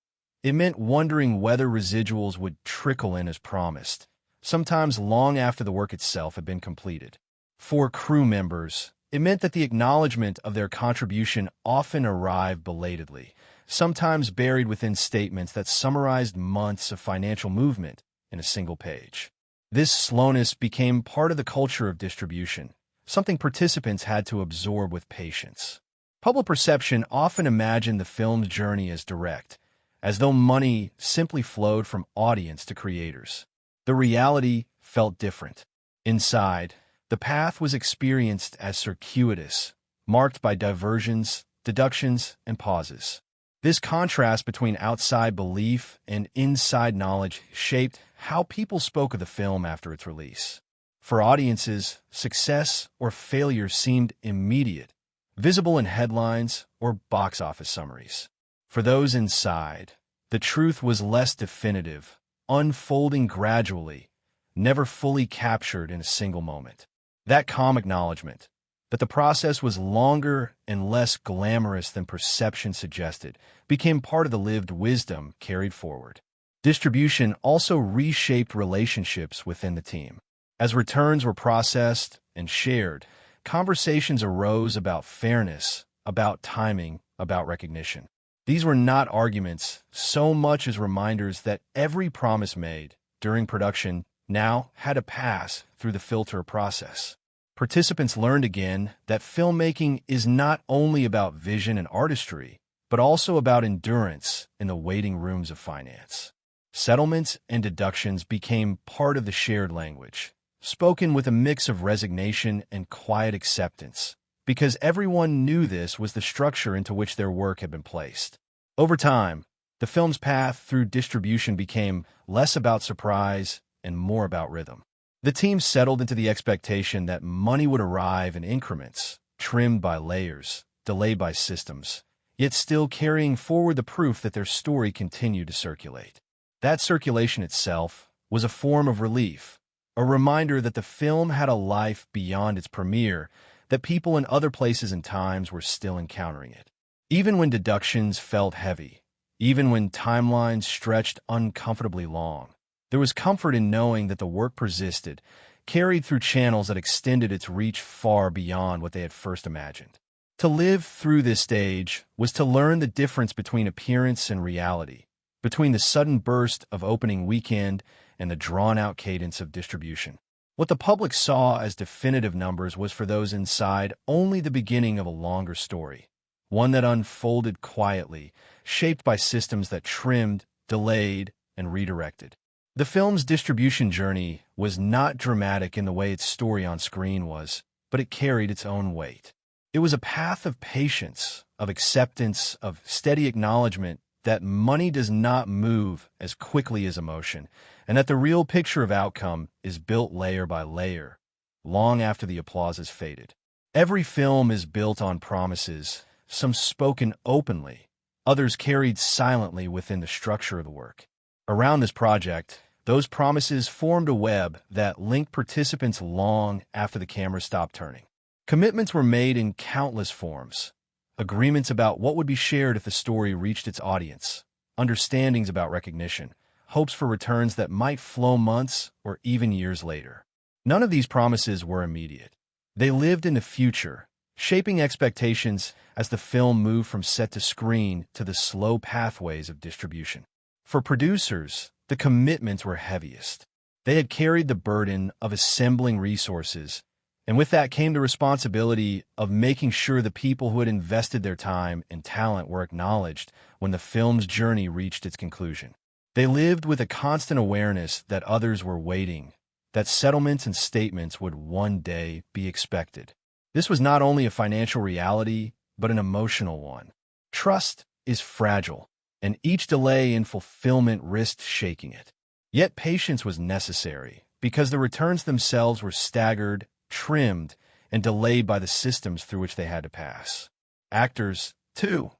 it meant wondering whether residuals would trickle in as promised, sometimes long after the work itself had been completed. For crew members, it meant that the acknowledgement of their contribution often arrived belatedly, sometimes buried within statements that summarized months of financial movement in a single page. This slowness became part of the culture of distribution, something participants had to absorb with patience. Public perception often imagined the film's journey as direct, as though money simply flowed from audience to creators. The reality felt different. Inside, the path was experienced as circuitous, marked by diversions, deductions, and pauses. This contrast between outside belief and inside knowledge shaped how people spoke of the film after its release. For audiences, success or failure seemed immediate, visible in headlines or box office summaries. For those inside, the truth was less definitive, unfolding gradually, never fully captured in a single moment. That calm acknowledgement, that the process was longer and less glamorous than perception suggested, became part of the lived wisdom carried forward. Distribution also reshaped relationships within the team. As returns were processed and shared, conversations arose about fairness, about timing, about recognition. These were not arguments so much as reminders that every promise made during production now had to pass through the filter process. Participants learned again that filmmaking is not only about vision and artistry, but also about endurance in the waiting rooms of finance. Settlements and deductions became part of the shared language, spoken with a mix of resignation and quiet acceptance, because everyone knew this was the structure into which their work had been placed. Over time, the film's path through distribution became less about surprise and more about rhythm. The team settled into the expectation that money would arrive in increments, trimmed by layers, delayed by systems, yet still carrying forward the proof that their story continued to circulate. That circulation itself was a form of relief, a reminder that the film had a life beyond its premiere, that people in other places and times were still encountering it. Even when deductions felt heavy, even when timelines stretched uncomfortably long, there was comfort in knowing that the work persisted, carried through channels that extended its reach far beyond what they had first imagined. To live through this stage was to learn the difference between appearance and reality, between the sudden burst of opening weekend and the drawn-out cadence of distribution. What the public saw as definitive numbers was for those inside only the beginning of a longer story, one that unfolded quietly, shaped by systems that trimmed, delayed, and redirected. The film's distribution journey was not dramatic in the way its story on screen was, but it carried its own weight. It was a path of patience, of acceptance, of steady acknowledgement that money does not move as quickly as emotion, and that the real picture of outcome is built layer by layer, long after the applause has faded. Every film is built on promises, some spoken openly, others carried silently within the structure of the work. Around this project, those promises formed a web that linked participants long after the camera stopped turning. Commitments were made in countless forms. Agreements about what would be shared if the story reached its audience, understandings about recognition, hopes for returns that might flow months or even years later. None of these promises were immediate. They lived in the future, shaping expectations as the film moved from set to screen to the slow pathways of distribution. For producers, the commitments were heaviest. They had carried the burden of assembling resources, and with that came the responsibility of making sure the people who had invested their time and talent were acknowledged when the film's journey reached its conclusion. They lived with a constant awareness that others were waiting, that settlements and statements would one day be expected. This was not only a financial reality, but an emotional one. Trust is fragile, and each delay in fulfillment risked shaking it. Yet patience was necessary, because the returns themselves were staggered, trimmed, and delayed by the systems through which they had to pass. Actors, too,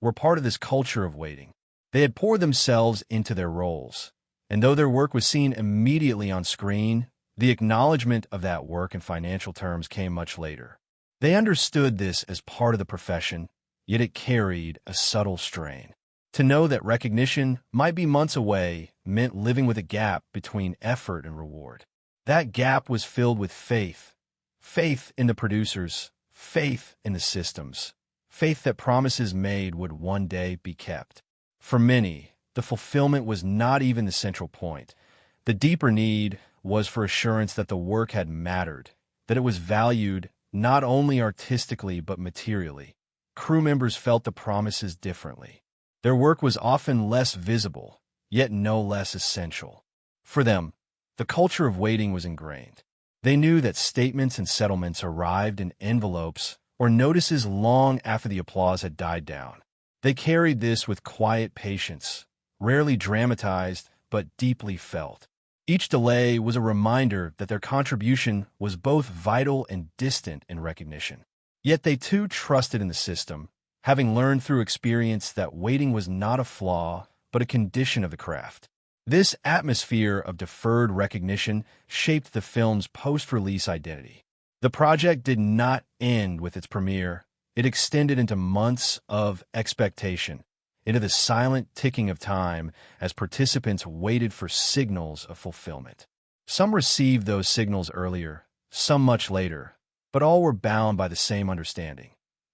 were part of this culture of waiting. They had poured themselves into their roles, and though their work was seen immediately on screen, the acknowledgement of that work in financial terms came much later. They understood this as part of the profession, yet it carried a subtle strain. To know that recognition might be months away meant living with a gap between effort and reward. That gap was filled with faith, Faith in the producers, faith in the systems, faith that promises made would one day be kept. For many, the fulfillment was not even the central point. The deeper need was for assurance that the work had mattered, that it was valued not only artistically but materially. Crew members felt the promises differently. Their work was often less visible, yet no less essential. For them, the culture of waiting was ingrained. They knew that statements and settlements arrived in envelopes or notices long after the applause had died down. They carried this with quiet patience, rarely dramatized but deeply felt. Each delay was a reminder that their contribution was both vital and distant in recognition. Yet they too trusted in the system, having learned through experience that waiting was not a flaw, but a condition of the craft. This atmosphere of deferred recognition shaped the film's post-release identity. The project did not end with its premiere. It extended into months of expectation, into the silent ticking of time as participants waited for signals of fulfillment. Some received those signals earlier, some much later, but all were bound by the same understanding,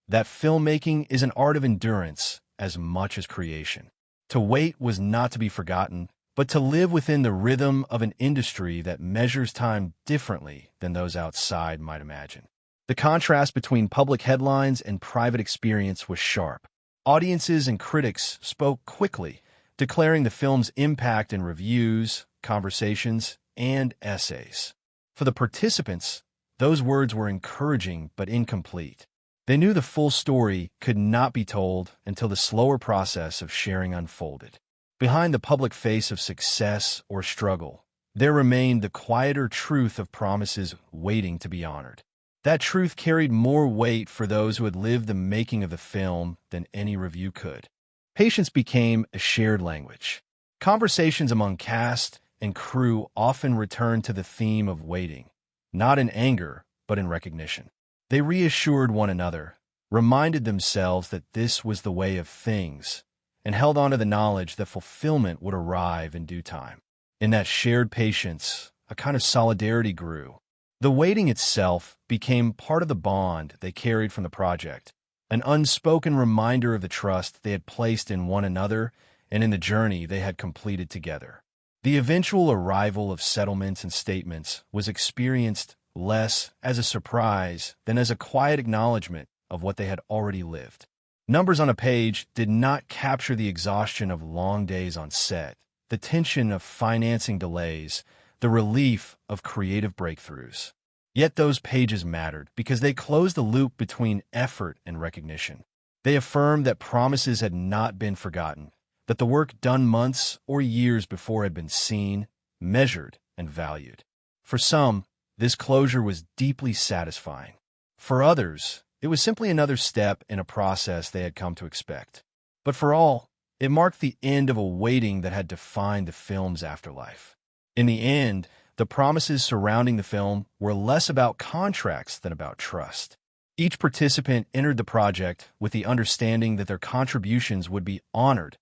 that filmmaking is an art of endurance as much as creation. To wait was not to be forgotten, but to live within the rhythm of an industry that measures time differently than those outside might imagine. The contrast between public headlines and private experience was sharp. Audiences and critics spoke quickly, declaring the film's impact in reviews, conversations, and essays. For the participants, those words were encouraging but incomplete. They knew the full story could not be told until the slower process of sharing unfolded. Behind the public face of success or struggle, there remained the quieter truth of promises waiting to be honored. That truth carried more weight for those who had lived the making of the film than any review could. Patience became a shared language. Conversations among cast and crew often returned to the theme of waiting, not in anger, but in recognition. They reassured one another, reminded themselves that this was the way of things, and held on to the knowledge that fulfillment would arrive in due time. In that shared patience, a kind of solidarity grew. The waiting itself became part of the bond they carried from the project, an unspoken reminder of the trust they had placed in one another and in the journey they had completed together. The eventual arrival of settlements and statements was experienced less as a surprise than as a quiet acknowledgement of what they had already lived. Numbers on a page did not capture the exhaustion of long days on set, the tension of financing delays, the relief of creative breakthroughs. Yet those pages mattered because they closed the loop between effort and recognition. They affirmed that promises had not been forgotten, that the work done months or years before had been seen, measured, and valued. For some, this closure was deeply satisfying. For others, it was simply another step in a process they had come to expect. But for all, it marked the end of a waiting that had defined the film's afterlife. In the end, the promises surrounding the film were less about contracts than about trust. Each participant entered the project with the understanding that their contributions would be honored,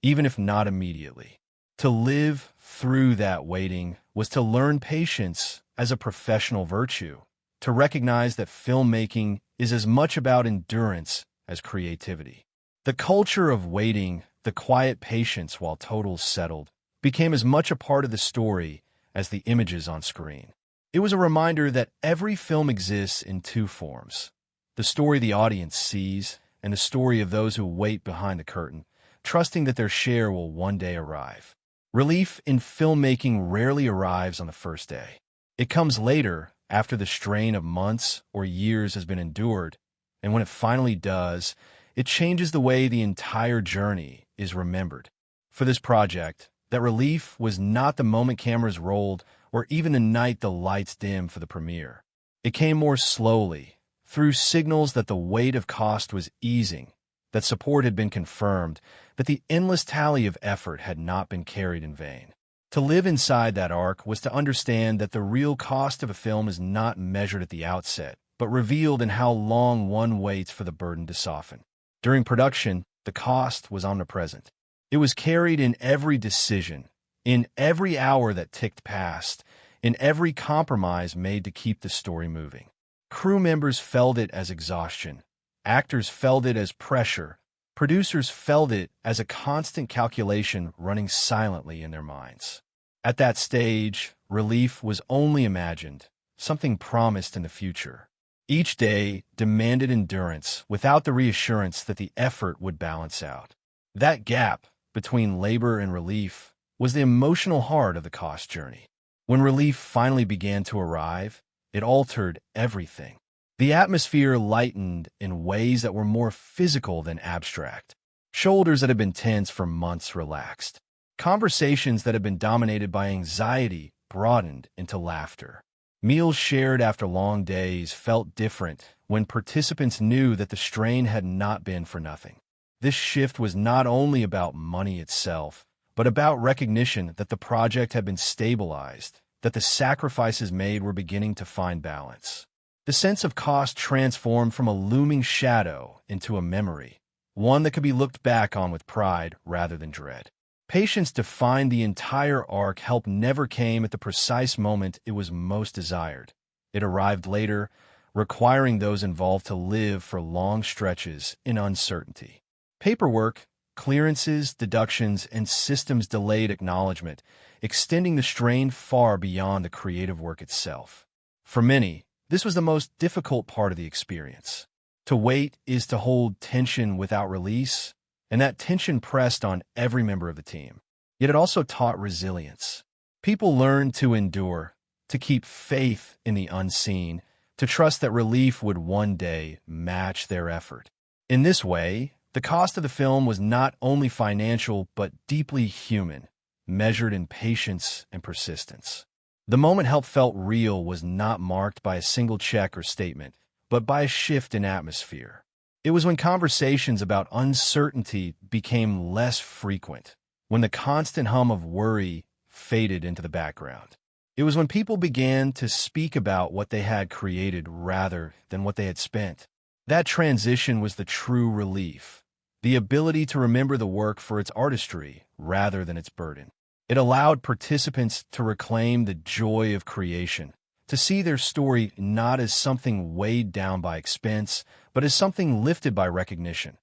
even if not immediately. To live through that waiting was to learn patience as a professional virtue, to recognize that filmmaking is as much about endurance as creativity. The culture of waiting, the quiet patience while totals settled, became as much a part of the story as the images on screen. It was a reminder that every film exists in two forms: the story the audience sees and the story of those who wait behind the curtain, trusting that their share will one day arrive. Relief in filmmaking rarely arrives on the first day. It comes later, after the strain of months or years has been endured, and when it finally does, it changes the way the entire journey is remembered. For this project, that relief was not the moment cameras rolled or even the night the lights dimmed for the premiere. It came more slowly, through signals that the weight of cost was easing, that support had been confirmed, that the endless tally of effort had not been carried in vain. To live inside that arc was to understand that the real cost of a film is not measured at the outset, but revealed in how long one waits for the burden to soften. During production, the cost was omnipresent. It was carried in every decision, in every hour that ticked past, in every compromise made to keep the story moving. Crew members felt it as exhaustion. Actors felt it as pressure. Producers felt it as a constant calculation running silently in their minds. At that stage, relief was only imagined, something promised in the future. Each day demanded endurance without the reassurance that the effort would balance out. That gap between labor and relief was the emotional heart of the cost journey. When relief finally began to arrive, it altered everything. The atmosphere lightened in ways that were more physical than abstract. Shoulders that had been tense for months relaxed. Conversations that had been dominated by anxiety broadened into laughter. Meals shared after long days felt different when participants knew that the strain had not been for nothing. This shift was not only about money itself, but about recognition that the project had been stabilized, that the sacrifices made were beginning to find balance. The sense of cost transformed from a looming shadow into a memory, one that could be looked back on with pride rather than dread. Patience defined the entire arc. Help never came at the precise moment it was most desired. It arrived later, requiring those involved to live for long stretches in uncertainty. Paperwork, clearances, deductions, and systems delayed acknowledgement, extending the strain far beyond the creative work itself. For many, this was the most difficult part of the experience. To wait is to hold tension without release, and that tension pressed on every member of the team. Yet it also taught resilience. People learned to endure, to keep faith in the unseen, to trust that relief would one day match their effort. In this way, the cost of the film was not only financial but deeply human, measured in patience and persistence. The moment help felt real was not marked by a single check or statement, but by a shift in atmosphere. It was when conversations about uncertainty became less frequent, when the constant hum of worry faded into the background. It was when people began to speak about what they had created rather than what they had spent. That transition was the true relief, the ability to remember the work for its artistry rather than its burden. It allowed participants to reclaim the joy of creation, to see their story not as something weighed down by expense, but as something lifted by recognition.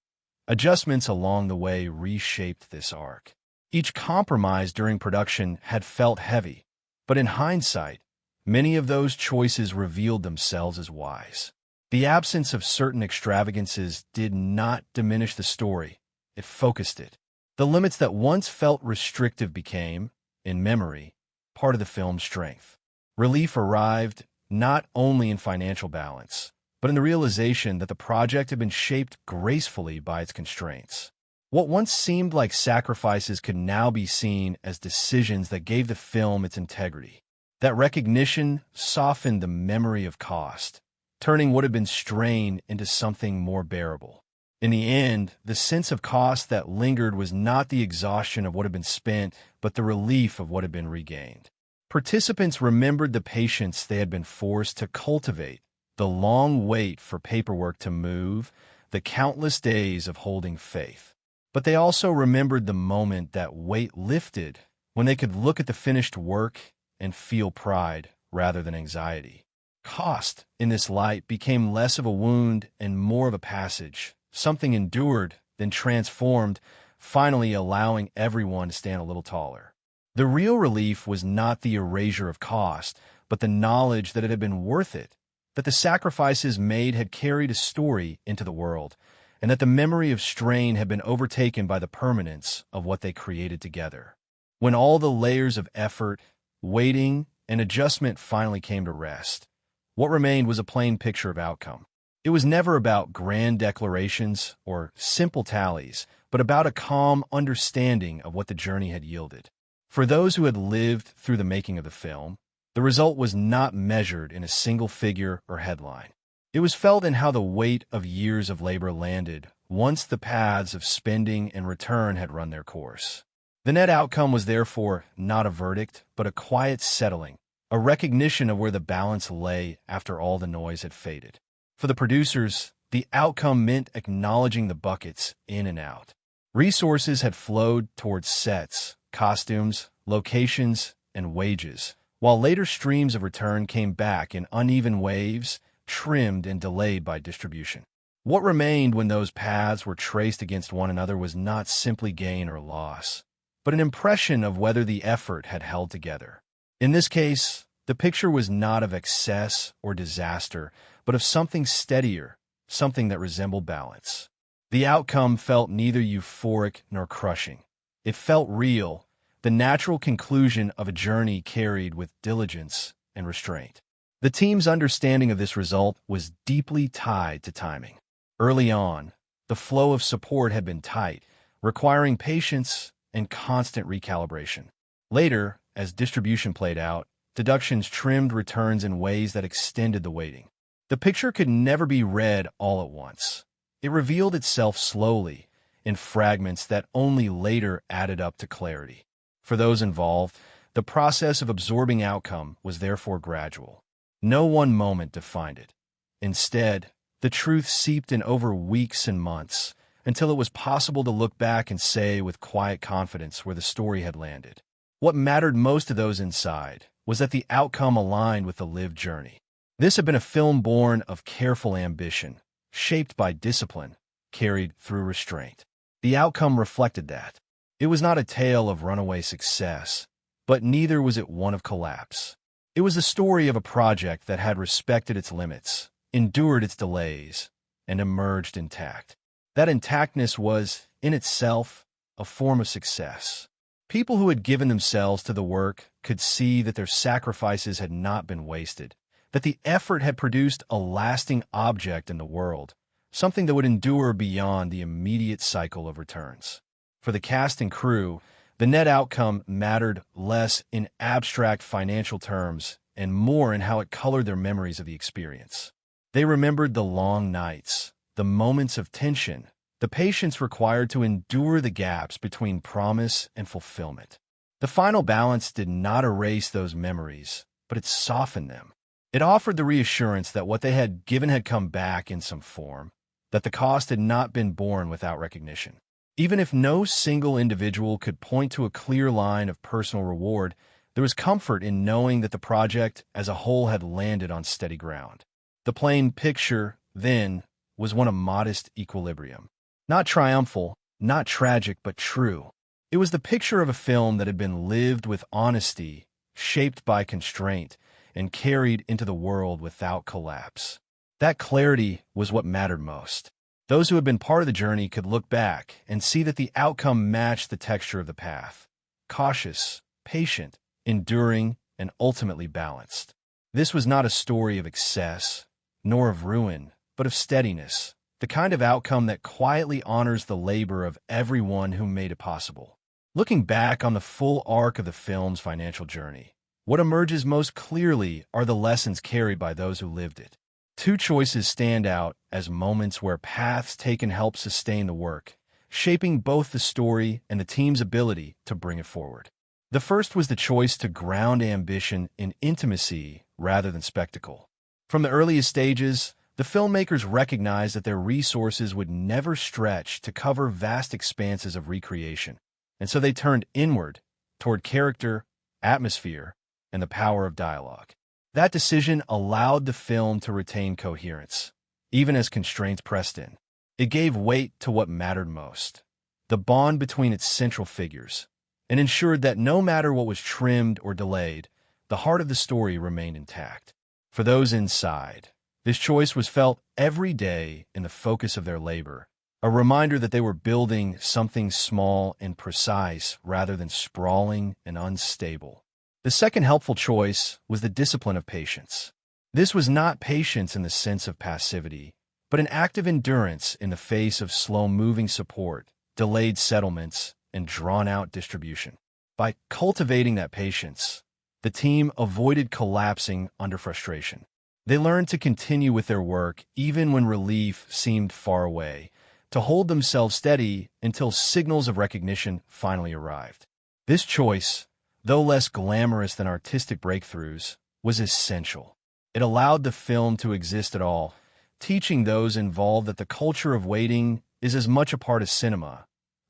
Adjustments along the way reshaped this arc. Each compromise during production had felt heavy, but in hindsight, many of those choices revealed themselves as wise. The absence of certain extravagances did not diminish the story, it focused it. The limits that once felt restrictive became, in memory, part of the film's strength. Relief arrived not only in financial balance, but in the realization that the project had been shaped gracefully by its constraints. What once seemed like sacrifices could now be seen as decisions that gave the film its integrity. That recognition softened the memory of cost, turning what had been strain into something more bearable. In the end, the sense of cost that lingered was not the exhaustion of what had been spent, but the relief of what had been regained. Participants remembered the patience they had been forced to cultivate, the long wait for paperwork to move, the countless days of holding faith. But they also remembered the moment that weight lifted, when they could look at the finished work and feel pride rather than anxiety. Cost, in this light, became less of a wound and more of a passage, something endured, then transformed, finally allowing everyone to stand a little taller. The real relief was not the erasure of cost, but the knowledge that it had been worth it, that the sacrifices made had carried a story into the world, and that the memory of strain had been overtaken by the permanence of what they created together. When all the layers of effort, waiting, and adjustment finally came to rest, what remained was a plain picture of outcome. It was never about grand declarations or simple tallies, but about a calm understanding of what the journey had yielded. For those who had lived through the making of the film, the result was not measured in a single figure or headline. It was felt in how the weight of years of labor landed once the paths of spending and return had run their course. The net outcome was therefore not a verdict, but a quiet settling, a recognition of where the balance lay after all the noise had faded. For the producers, the outcome meant acknowledging the buckets in and out. Resources had flowed towards sets, costumes, locations, and wages, while later streams of return came back in uneven waves, trimmed and delayed by distribution. What remained when those paths were traced against one another was not simply gain or loss, but an impression of whether the effort had held together. In this case, the picture was not of excess or disaster, but of something steadier, something that resembled balance. The outcome felt neither euphoric nor crushing. It felt real, the natural conclusion of a journey carried with diligence and restraint. The team's understanding of this result was deeply tied to timing. Early on, the flow of support had been tight, requiring patience and constant recalibration. Later, as distribution played out, deductions trimmed returns in ways that extended the waiting. The picture could never be read all at once. It revealed itself slowly, in fragments that only later added up to clarity. For those involved, the process of absorbing outcome was therefore gradual. No one moment defined it. Instead, the truth seeped in over weeks and months, until it was possible to look back and say with quiet confidence where the story had landed. What mattered most to those inside was that the outcome aligned with the lived journey. This had been a film born of careful ambition, shaped by discipline, carried through restraint. The outcome reflected that. It was not a tale of runaway success, but neither was it one of collapse. It was the story of a project that had respected its limits, endured its delays, and emerged intact. That intactness was, in itself, a form of success. People who had given themselves to the work could see that their sacrifices had not been wasted, that the effort had produced a lasting object in the world, something that would endure beyond the immediate cycle of returns. For the cast and crew, the net outcome mattered less in abstract financial terms and more in how it colored their memories of the experience. They remembered the long nights, the moments of tension, the patience required to endure the gaps between promise and fulfillment. The final balance did not erase those memories, but it softened them. It offered the reassurance that what they had given had come back in some form, that the cost had not been borne without recognition. Even if no single individual could point to a clear line of personal reward, there was comfort in knowing that the project as a whole had landed on steady ground. The plain picture, then, was one of modest equilibrium. Not triumphal, not tragic, but true. It was the picture of a film that had been lived with honesty, shaped by constraint, and carried into the world without collapse. That clarity was what mattered most. Those who had been part of the journey could look back and see that the outcome matched the texture of the path. Cautious, patient, enduring, and ultimately balanced. This was not a story of excess, nor of ruin, but of steadiness, the kind of outcome that quietly honors the labor of everyone who made it possible. Looking back on the full arc of the film's financial journey, what emerges most clearly are the lessons carried by those who lived it. Two choices stand out as moments where paths taken helped sustain the work, shaping both the story and the team's ability to bring it forward. The first was the choice to ground ambition in intimacy rather than spectacle. From the earliest stages, the filmmakers recognized that their resources would never stretch to cover vast expanses of recreation, and so they turned inward, toward character, atmosphere, and the power of dialogue. That decision allowed the film to retain coherence, even as constraints pressed in. It gave weight to what mattered most, the bond between its central figures, and ensured that no matter what was trimmed or delayed, the heart of the story remained intact. For those inside, this choice was felt every day in the focus of their labor, a reminder that they were building something small and precise rather than sprawling and unstable. The second helpful choice was the discipline of patience. This was not patience in the sense of passivity, but an active endurance in the face of slow-moving support, delayed settlements, and drawn-out distribution. By cultivating that patience, the team avoided collapsing under frustration. They learned to continue with their work even when relief seemed far away, to hold themselves steady until signals of recognition finally arrived. This choice, though less glamorous than artistic breakthroughs, was essential. It allowed the film to exist at all, teaching those involved that the culture of waiting is as much a part of cinema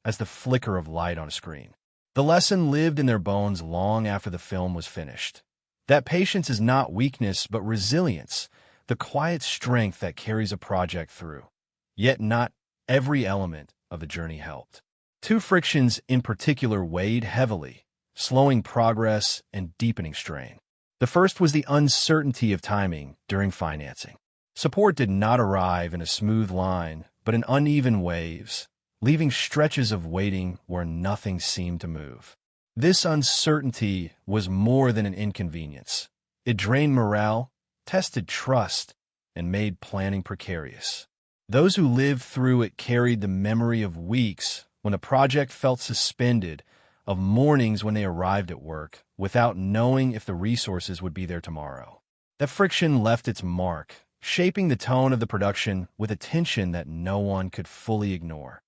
as the flicker of light on a screen. The lesson lived in their bones long after the film was finished. That patience is not weakness but resilience, the quiet strength that carries a project through. Yet not every element of the journey helped. Two frictions in particular weighed heavily, slowing progress and deepening strain. The first was the uncertainty of timing during financing. Support did not arrive in a smooth line, but in uneven waves, leaving stretches of waiting where nothing seemed to move. This uncertainty was more than an inconvenience. It drained morale, tested trust, and made planning precarious. Those who lived through it carried the memory of weeks when a project felt suspended, of mornings when they arrived at work without knowing if the resources would be there tomorrow. That friction left its mark, shaping the tone of the production with a tension that no one could fully ignore.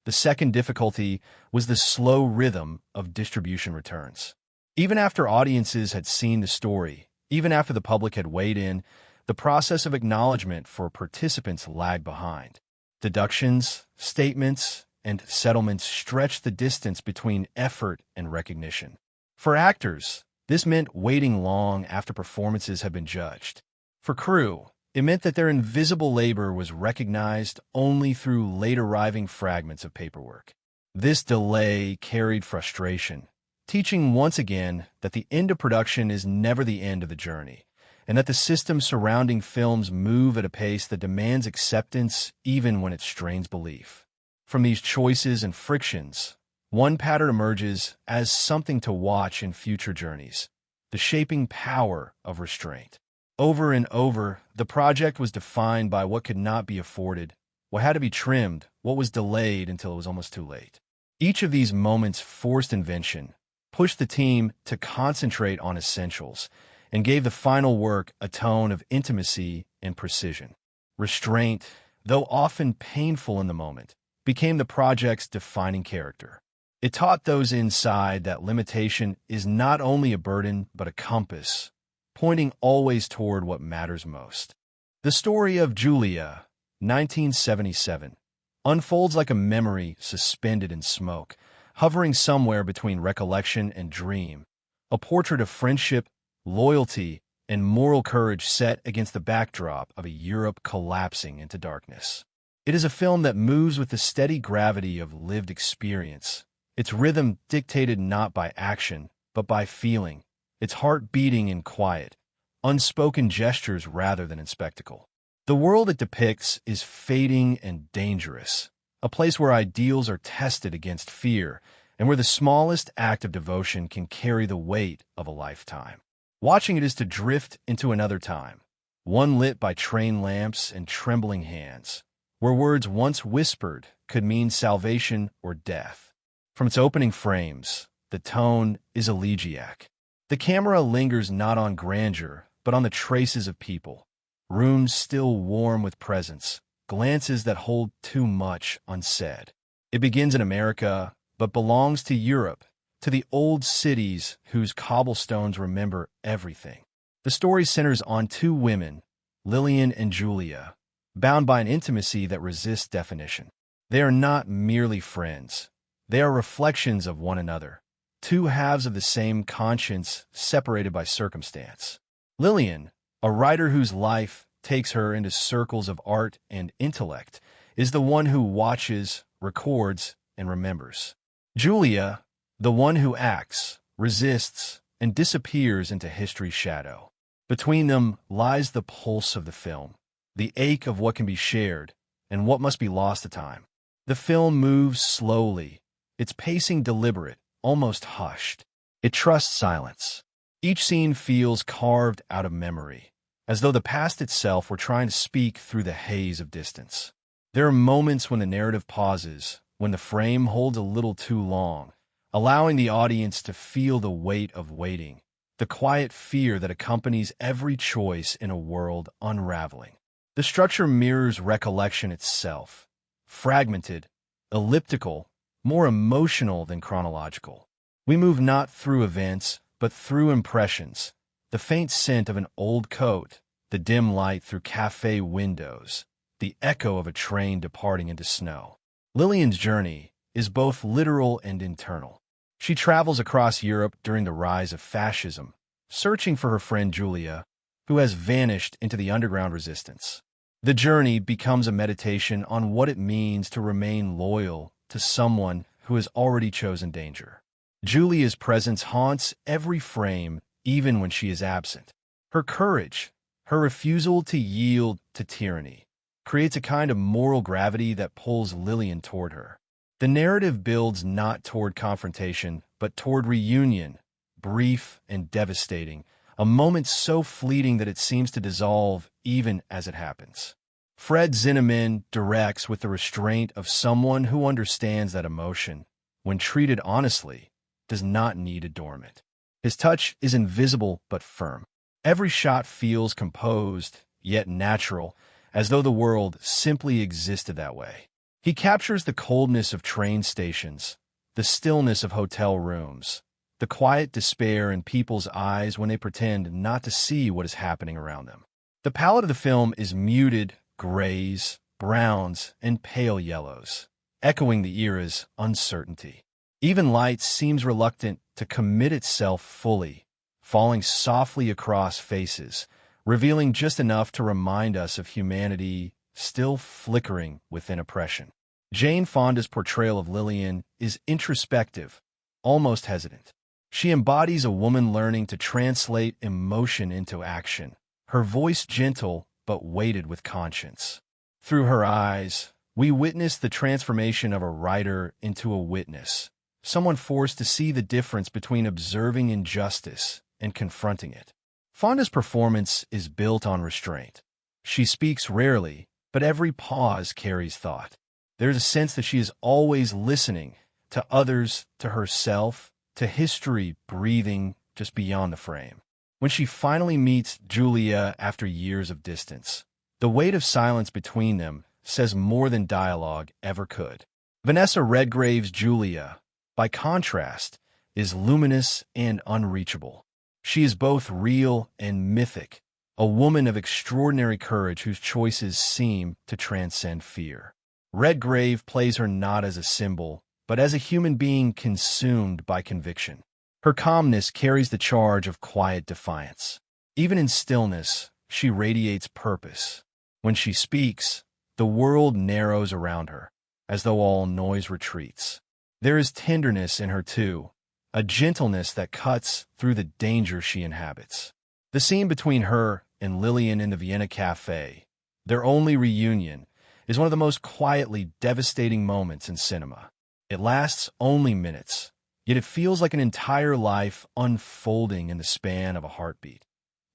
The second difficulty was the slow rhythm of distribution returns. Even after audiences had seen the story, even after the public had weighed in, the process of acknowledgement for participants lagged behind. Deductions, statements, and settlements stretched the distance between effort and recognition. For actors, this meant waiting long after performances had been judged. For crew, it meant that their invisible labor was recognized only through late-arriving fragments of paperwork. This delay carried frustration, teaching once again that the end of production is never the end of the journey, and that the systems surrounding films move at a pace that demands acceptance even when it strains belief. From these choices and frictions, one pattern emerges as something to watch in future journeys: the shaping power of restraint. Over and over, the project was defined by what could not be afforded, what had to be trimmed, what was delayed until it was almost too late. Each of these moments forced invention, pushed the team to concentrate on essentials, and gave the final work a tone of intimacy and precision. Restraint, though often painful in the moment, became the project's defining character. It taught those inside that limitation is not only a burden but a compass, pointing always toward what matters most. The story of Julia, 1977, unfolds like a memory suspended in smoke, hovering somewhere between recollection and dream, a portrait of friendship, loyalty, and moral courage set against the backdrop of a Europe collapsing into darkness. It is a film that moves with the steady gravity of lived experience, its rhythm dictated not by action, but by feeling, its heart beating in quiet, unspoken gestures rather than in spectacle. The world it depicts is fading and dangerous, a place where ideals are tested against fear, and where the smallest act of devotion can carry the weight of a lifetime. Watching it is to drift into another time, one lit by train lamps and trembling hands, where words once whispered could mean salvation or death. From its opening frames, the tone is elegiac. The camera lingers not on grandeur, but on the traces of people, rooms still warm with presence, glances that hold too much unsaid. It begins in America, but belongs to Europe, to the old cities whose cobblestones remember everything. The story centers on two women, Lillian and Julia, bound by an intimacy that resists definition. They are not merely friends. They are reflections of one another, two halves of the same conscience separated by circumstance. Lillian, a writer whose life takes her into circles of art and intellect, is the one who watches, records, and remembers. Julia, the one who acts, resists, and disappears into history's shadow. Between them lies the pulse of the film, the ache of what can be shared and what must be lost to time. The film moves slowly, its pacing deliberate, almost hushed. It trusts silence. Each scene feels carved out of memory, as though the past itself were trying to speak through the haze of distance. There are moments when the narrative pauses, when the frame holds a little too long, allowing the audience to feel the weight of waiting, the quiet fear that accompanies every choice in a world unraveling. The structure mirrors recollection itself, fragmented, elliptical, more emotional than chronological. We move not through events, but through impressions, the faint scent of an old coat, the dim light through cafe windows, the echo of a train departing into snow. Lillian's journey is both literal and internal. She travels across Europe during the rise of fascism, searching for her friend Julia, who has vanished into the underground resistance. The journey becomes a meditation on what it means to remain loyal to someone who has already chosen danger. Julia's presence haunts every frame, even when she is absent. Her courage, her refusal to yield to tyranny, creates a kind of moral gravity that pulls Lillian toward her. The narrative builds not toward confrontation, but toward reunion, brief and devastating, a moment so fleeting that it seems to dissolve even as it happens. Fred Zinnemann directs with the restraint of someone who understands that emotion, when treated honestly, does not need adornment. His touch is invisible but firm. Every shot feels composed, yet natural, as though the world simply existed that way. He captures the coldness of train stations, the stillness of hotel rooms, the quiet despair in people's eyes when they pretend not to see what is happening around them. The palette of the film is muted grays, browns, and pale yellows, echoing the era's uncertainty. Even light seems reluctant to commit itself fully, falling softly across faces, revealing just enough to remind us of humanity still flickering within oppression. Jane Fonda's portrayal of Lillian is introspective, almost hesitant. She embodies a woman learning to translate emotion into action, her voice gentle but weighted with conscience. Through her eyes, we witness the transformation of a writer into a witness, someone forced to see the difference between observing injustice and confronting it. Fonda's performance is built on restraint. She speaks rarely, but every pause carries thought. There's a sense that she is always listening to others, to herself, to history breathing just beyond the frame. When she finally meets Julia after years of distance, the weight of silence between them says more than dialogue ever could. Vanessa Redgrave's Julia, by contrast, is luminous and unreachable. She is both real and mythic, a woman of extraordinary courage whose choices seem to transcend fear. Redgrave plays her not as a symbol, but as a human being consumed by conviction. Her calmness carries the charge of quiet defiance. Even in stillness, she radiates purpose. When she speaks, the world narrows around her, as though all noise retreats. There is tenderness in her too, a gentleness that cuts through the danger she inhabits. The scene between her and Lillian in the Vienna Cafe, their only reunion, is one of the most quietly devastating moments in cinema. It lasts only minutes, yet it feels like an entire life unfolding in the span of a heartbeat.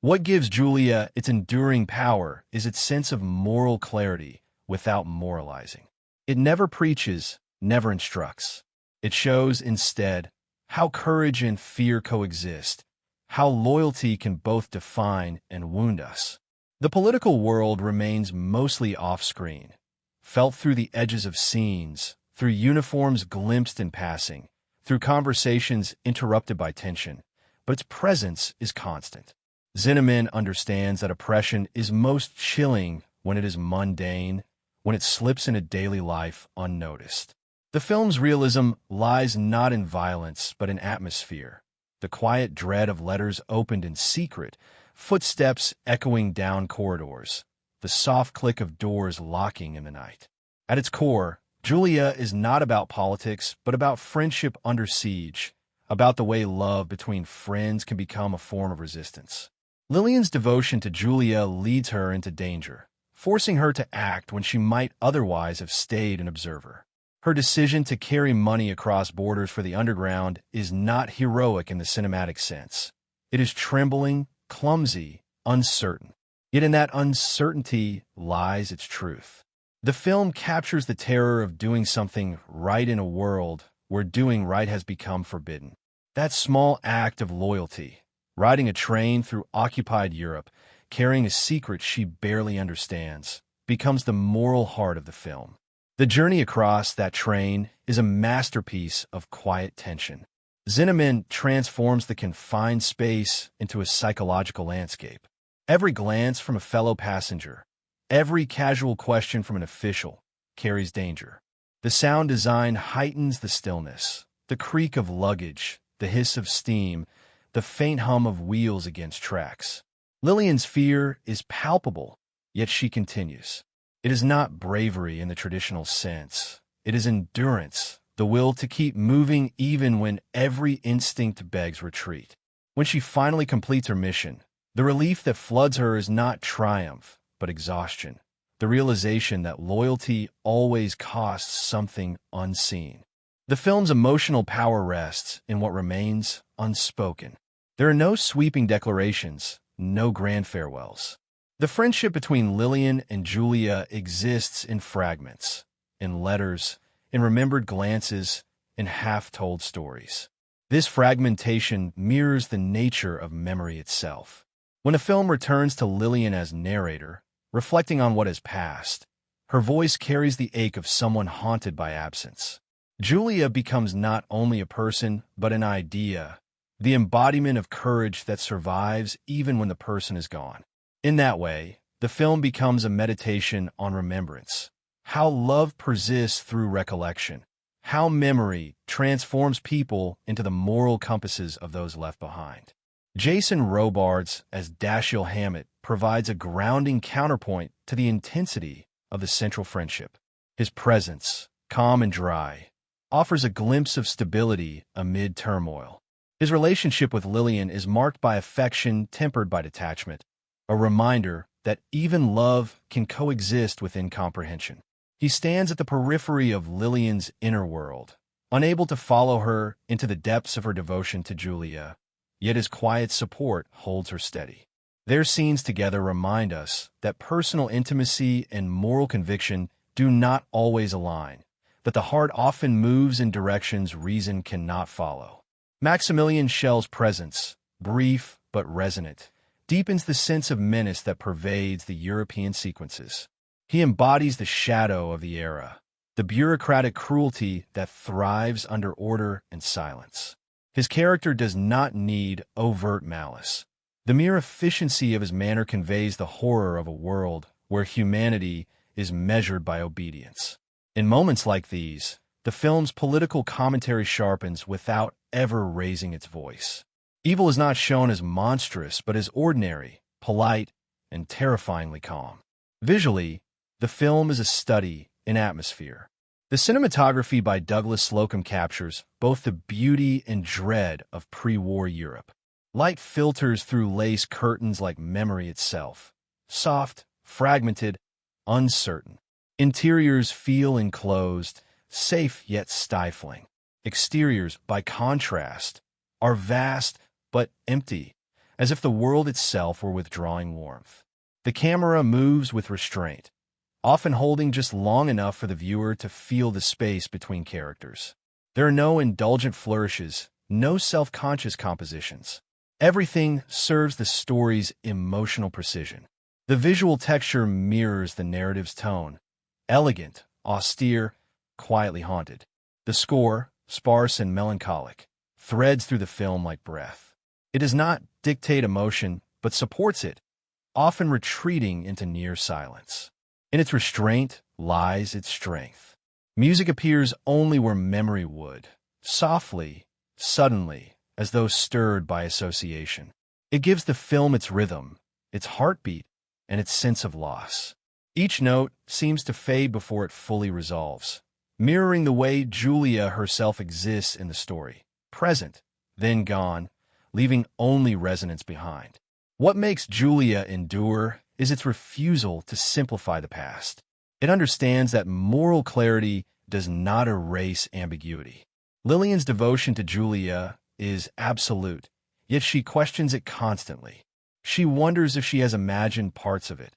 What gives Julia its enduring power is its sense of moral clarity without moralizing. It never preaches, never instructs. It shows, instead, how courage and fear coexist, how loyalty can both define and wound us. The political world remains mostly off-screen, felt through the edges of scenes, through uniforms glimpsed in passing, through conversations interrupted by tension, but its presence is constant. Zinnemann understands that oppression is most chilling when it is mundane, when it slips into daily life unnoticed. The film's realism lies not in violence, but in atmosphere. The quiet dread of letters opened in secret, footsteps echoing down corridors, the soft click of doors locking in the night. At its core, Julia is not about politics, but about friendship under siege, about the way love between friends can become a form of resistance. Lillian's devotion to Julia leads her into danger, forcing her to act when she might otherwise have stayed an observer. Her decision to carry money across borders for the underground is not heroic in the cinematic sense. It is trembling, clumsy, uncertain. Yet in that uncertainty lies its truth. The film captures the terror of doing something right in a world where doing right has become forbidden. That small act of loyalty, riding a train through occupied Europe, carrying a secret she barely understands, becomes the moral heart of the film. The journey across that train is a masterpiece of quiet tension. Zinnemann transforms the confined space into a psychological landscape. Every glance from a fellow passenger, every casual question from an official, carries danger. The sound design heightens the stillness, the creak of luggage, the hiss of steam, the faint hum of wheels against tracks. Lillian's fear is palpable, yet she continues. It is not bravery in the traditional sense. It is endurance, the will to keep moving even when every instinct begs retreat. When she finally completes her mission, the relief that floods her is not triumph, but exhaustion. The realization that loyalty always costs something unseen. The film's emotional power rests in what remains unspoken. There are no sweeping declarations, no grand farewells. The friendship between Lillian and Julia exists in fragments, in letters, in remembered glances, in half-told stories. This fragmentation mirrors the nature of memory itself. When a film returns to Lillian as narrator, reflecting on what has passed, her voice carries the ache of someone haunted by absence. Julia becomes not only a person, but an idea, the embodiment of courage that survives even when the person is gone. In that way, the film becomes a meditation on remembrance, how love persists through recollection, how memory transforms people into the moral compasses of those left behind. Jason Robards as Dashiell Hammett provides a grounding counterpoint to the intensity of the central friendship. His presence, calm and dry, offers a glimpse of stability amid turmoil. His relationship with Lillian is marked by affection tempered by detachment, a reminder that even love can coexist with incomprehension. He stands at the periphery of Lillian's inner world, unable to follow her into the depths of her devotion to Julia, yet his quiet support holds her steady. Their scenes together remind us that personal intimacy and moral conviction do not always align, that the heart often moves in directions reason cannot follow. Maximilian Schell's presence, brief but resonant, deepens the sense of menace that pervades the European sequences. He embodies the shadow of the era, the bureaucratic cruelty that thrives under order and silence. His character does not need overt malice. The mere efficiency of his manner conveys the horror of a world where humanity is measured by obedience. In moments like these, the film's political commentary sharpens without ever raising its voice. Evil is not shown as monstrous, but as ordinary, polite, and terrifyingly calm. Visually, the film is a study in atmosphere. The cinematography by Douglas Slocum captures both the beauty and dread of pre-war Europe. Light filters through lace curtains like memory itself. Soft, fragmented, uncertain. Interiors feel enclosed, safe yet stifling. Exteriors, by contrast, are vast but empty, as if the world itself were withdrawing warmth. The camera moves with restraint, often holding just long enough for the viewer to feel the space between characters. There are no indulgent flourishes, no self-conscious compositions. Everything serves the story's emotional precision. The visual texture mirrors the narrative's tone, elegant, austere, quietly haunted. The score, sparse and melancholic, threads through the film like breath. It does not dictate emotion, but supports it, often retreating into near silence. In its restraint lies its strength. Music appears only where memory would, softly, suddenly, as though stirred by association. It gives the film its rhythm, its heartbeat, and its sense of loss. Each note seems to fade before it fully resolves, mirroring the way Julia herself exists in the story, present, then gone, leaving only resonance behind. What makes Julia endure is its refusal to simplify the past. It understands that moral clarity does not erase ambiguity. Lillian's devotion to Julia is absolute, yet she questions it constantly. She wonders if she has imagined parts of it,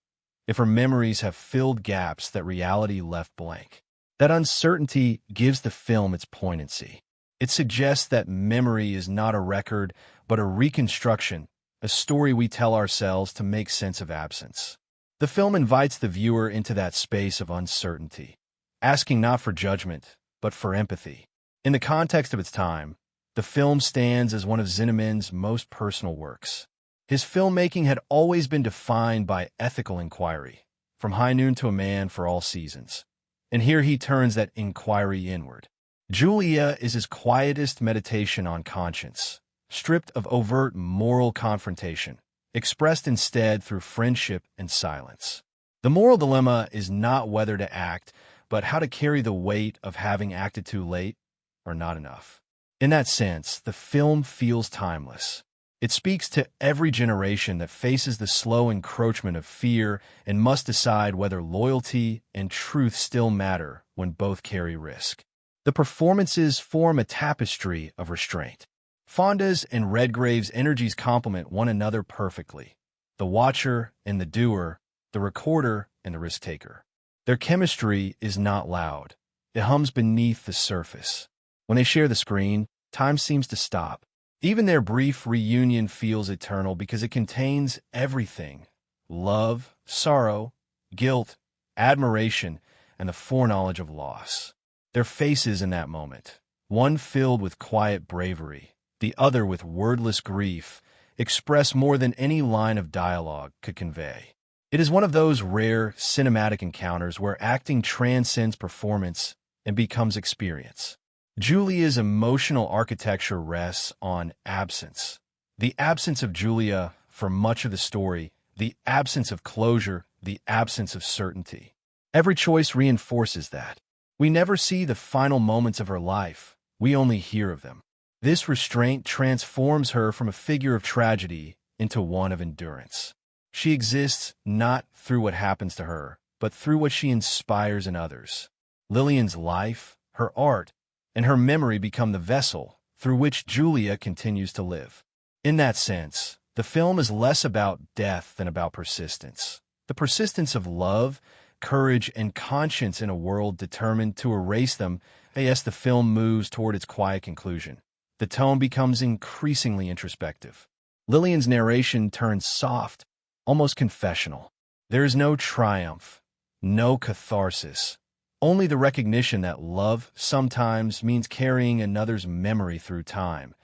if her memories have filled gaps that reality left blank. That uncertainty gives the film its poignancy. It suggests that memory is not a record, but a reconstruction, a story we tell ourselves to make sense of absence. The film invites the viewer into that space of uncertainty, asking not for judgment, but for empathy. In the context of its time, the film stands as one of Zinnemann's most personal works. His filmmaking had always been defined by ethical inquiry, from High Noon to A Man for All Seasons. And here he turns that inquiry inward. Julia is his quietest meditation on conscience, stripped of overt moral confrontation, expressed instead through friendship and silence. The moral dilemma is not whether to act, but how to carry the weight of having acted too late or not enough. In that sense, the film feels timeless. It speaks to every generation that faces the slow encroachment of fear and must decide whether loyalty and truth still matter when both carry risk. The performances form a tapestry of restraint. Fonda's and Redgrave's energies complement one another perfectly. The watcher and the doer, the recorder and the risk-taker. Their chemistry is not loud. It hums beneath the surface. When they share the screen, time seems to stop. Even their brief reunion feels eternal because it contains everything: love, sorrow, guilt, admiration, and the foreknowledge of loss. Their faces in that moment, one filled with quiet bravery, the other with wordless grief, express more than any line of dialogue could convey. It is one of those rare cinematic encounters where acting transcends performance and becomes experience. Julia's emotional architecture rests on absence. The absence of Julia for much of the story, the absence of closure, the absence of certainty. Every choice reinforces that. We never see the final moments of her life, we only hear of them. This restraint transforms her from a figure of tragedy into one of endurance. She exists not through what happens to her, but through what she inspires in others. Lillian's life, her art, and her memory become the vessel through which Julia continues to live. In that sense, the film is less about death than about persistence. The persistence of love, courage, and conscience in a world determined to erase them. As the film moves toward its quiet conclusion, the tone becomes increasingly introspective. Lillian's narration turns soft, almost confessional. There is no triumph, no catharsis. Only the recognition that love sometimes means carrying another's memory through time,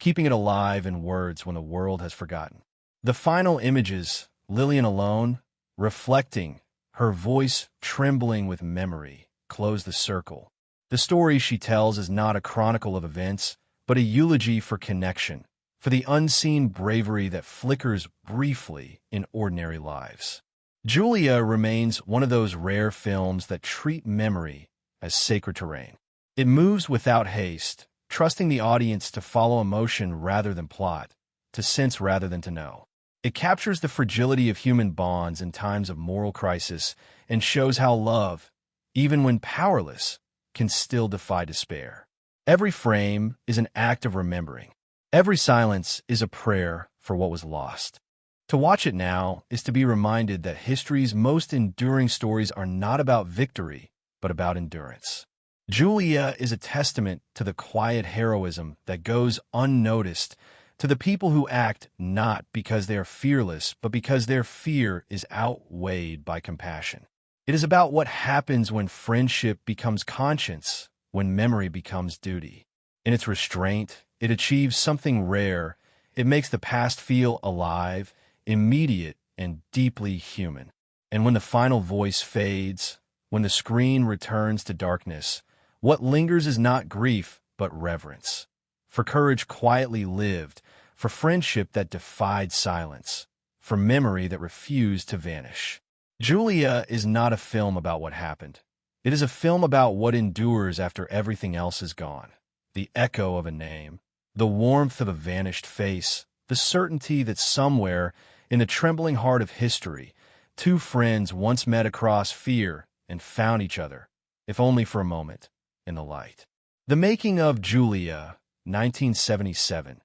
keeping it alive in words when the world has forgotten. The final images, Lillian alone, reflecting, her voice trembling with memory, close the circle. The story she tells is not a chronicle of events, but a eulogy for connection, for the unseen bravery that flickers briefly in ordinary lives. Julia remains one of those rare films that treat memory as sacred terrain. It moves without haste, trusting the audience to follow emotion rather than plot, to sense rather than to know. It captures the fragility of human bonds in times of moral crisis and shows how love, even when powerless, can still defy despair. Every frame is an act of remembering. Every silence is a prayer for what was lost. To watch it now is to be reminded that history's most enduring stories are not about victory, but about endurance. Julia is a testament to the quiet heroism that goes unnoticed, to the people who act not because they are fearless, but because their fear is outweighed by compassion. It is about what happens when friendship becomes conscience, when memory becomes duty. In its restraint, it achieves something rare. It makes the past feel alive, immediate, and deeply human. And when the final voice fades, when the screen returns to darkness, what lingers is not grief, but reverence. For courage quietly lived, for friendship that defied silence, for memory that refused to vanish. Julia is not a film about what happened. It is a film about what endures after everything else is gone. The echo of a name, the warmth of a vanished face, the certainty that somewhere, in the trembling heart of history, two friends once met across fear and found each other, if only for a moment, in the light. The Making of Julia, 1977,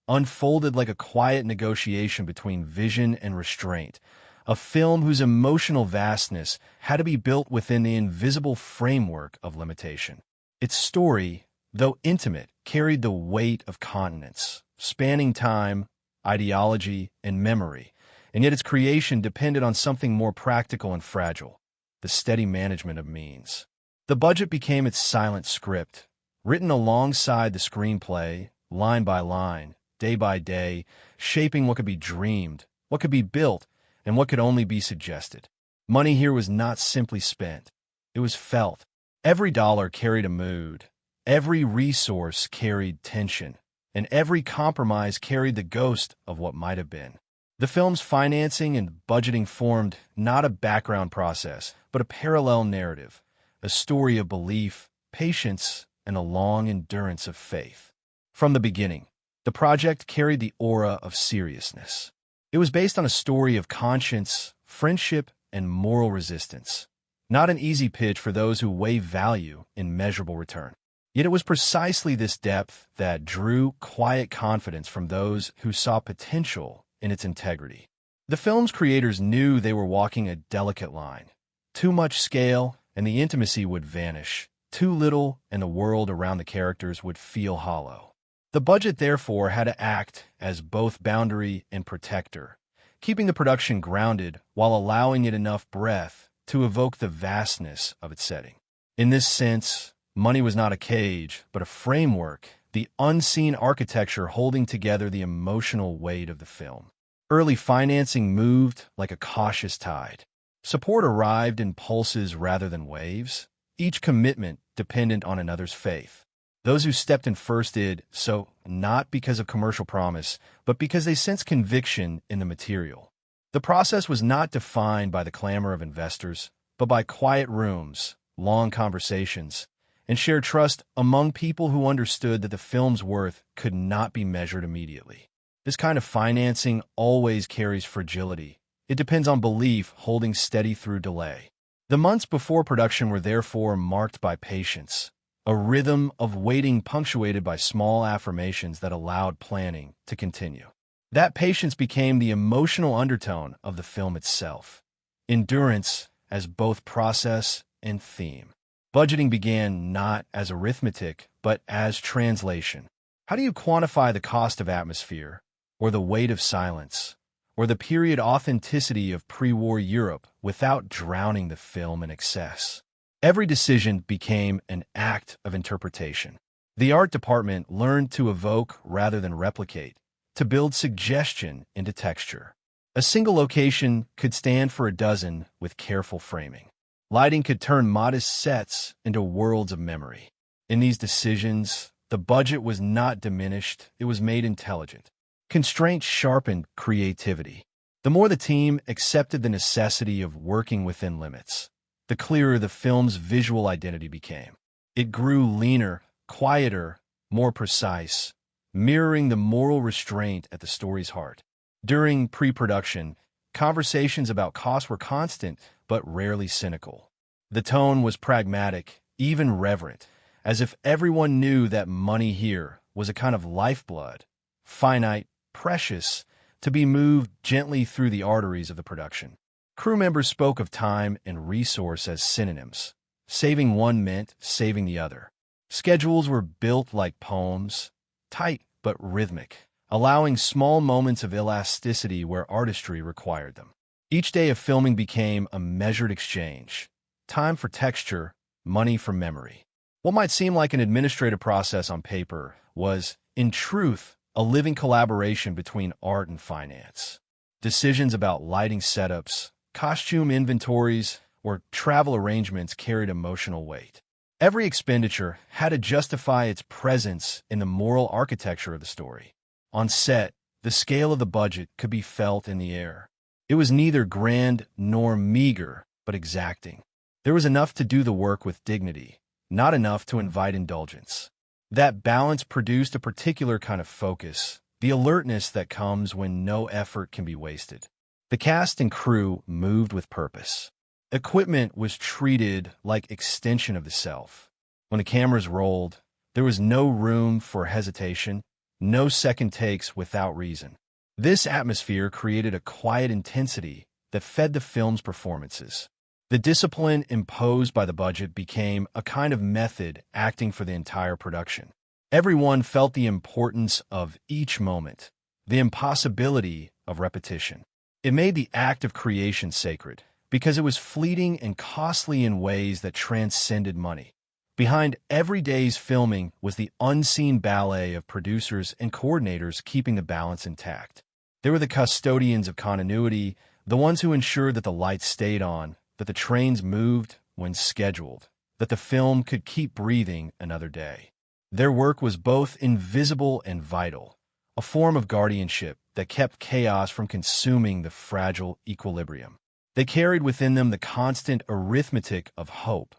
unfolded like a quiet negotiation between vision and restraint, a film whose emotional vastness had to be built within the invisible framework of limitation. Its story, though intimate, carried the weight of continents, spanning time, ideology, and memory, and yet its creation depended on something more practical and fragile: the steady management of means. The budget became its silent script, written alongside the screenplay, line by line, day by day, shaping what could be dreamed, what could be built, and what could only be suggested. Money here was not simply spent. It was felt. Every dollar carried a mood. Every resource carried tension. And every compromise carried the ghost of what might have been. The film's financing and budgeting formed not a background process, but a parallel narrative, a story of belief, patience, and a long endurance of faith. From the beginning, the project carried the aura of seriousness. It was based on a story of conscience, friendship, and moral resistance, not an easy pitch for those who weigh value in measurable return. Yet it was precisely this depth that drew quiet confidence from those who saw potential in its integrity. The film's creators knew they were walking a delicate line. Too much scale, and the intimacy would vanish. Too little, and the world around the characters would feel hollow. The budget, therefore, had to act as both boundary and protector, keeping the production grounded while allowing it enough breath to evoke the vastness of its setting. In this sense, money was not a cage, but a framework, the unseen architecture holding together the emotional weight of the film. Early financing moved like a cautious tide. Support arrived in pulses rather than waves, each commitment dependent on another's faith. Those who stepped in first did so not because of commercial promise, but because they sensed conviction in the material. The process was not defined by the clamor of investors, but by quiet rooms, long conversations, and shared trust among people who understood that the film's worth could not be measured immediately. This kind of financing always carries fragility. It depends on belief holding steady through delay. The months before production were therefore marked by patience, a rhythm of waiting punctuated by small affirmations that allowed planning to continue. That patience became the emotional undertone of the film itself. Endurance as both process and theme. Budgeting began not as arithmetic, but as translation. How do you quantify the cost of atmosphere, or the weight of silence, or the period authenticity of pre-war Europe without drowning the film in excess? Every decision became an act of interpretation. The art department learned to evoke rather than replicate, to build suggestion into texture. A single location could stand for a dozen with careful framing. Lighting could turn modest sets into worlds of memory. In these decisions, the budget was not diminished, it was made intelligent. Constraints sharpened creativity. The more the team accepted the necessity of working within limits, the clearer the film's visual identity became. It grew leaner, quieter, more precise, mirroring the moral restraint at the story's heart. During pre-production, conversations about costs were constant, but rarely cynical. The tone was pragmatic, even reverent, as if everyone knew that money here was a kind of lifeblood, finite, precious, to be moved gently through the arteries of the production. Crew members spoke of time and resource as synonyms. Saving one meant saving the other. Schedules were built like poems, tight but rhythmic, allowing small moments of elasticity where artistry required them. Each day of filming became a measured exchange. Time for texture, money for memory. What might seem like an administrative process on paper was, in truth, a living collaboration between art and finance. Decisions about lighting setups, costume inventories, or travel arrangements carried emotional weight. Every expenditure had to justify its presence in the moral architecture of the story. On set, the scale of the budget could be felt in the air. It was neither grand nor meager, but exacting. There was enough to do the work with dignity, not enough to invite indulgence. That balance produced a particular kind of focus, the alertness that comes when no effort can be wasted. The cast and crew moved with purpose. Equipment was treated like extension of the self. When the cameras rolled, there was no room for hesitation, no second takes without reason. This atmosphere created a quiet intensity that fed the film's performances. The discipline imposed by the budget became a kind of method acting for the entire production. Everyone felt the importance of each moment, the impossibility of repetition. It made the act of creation sacred, because it was fleeting and costly in ways that transcended money. Behind every day's filming was the unseen ballet of producers and coordinators keeping the balance intact. They were the custodians of continuity, the ones who ensured that the lights stayed on, that the trains moved when scheduled, that the film could keep breathing another day. Their work was both invisible and vital, a a form of guardianship that kept chaos from consuming the fragile equilibrium. They carried within them the constant arithmetic of hope.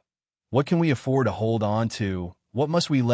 What can we afford to hold on to? What must we let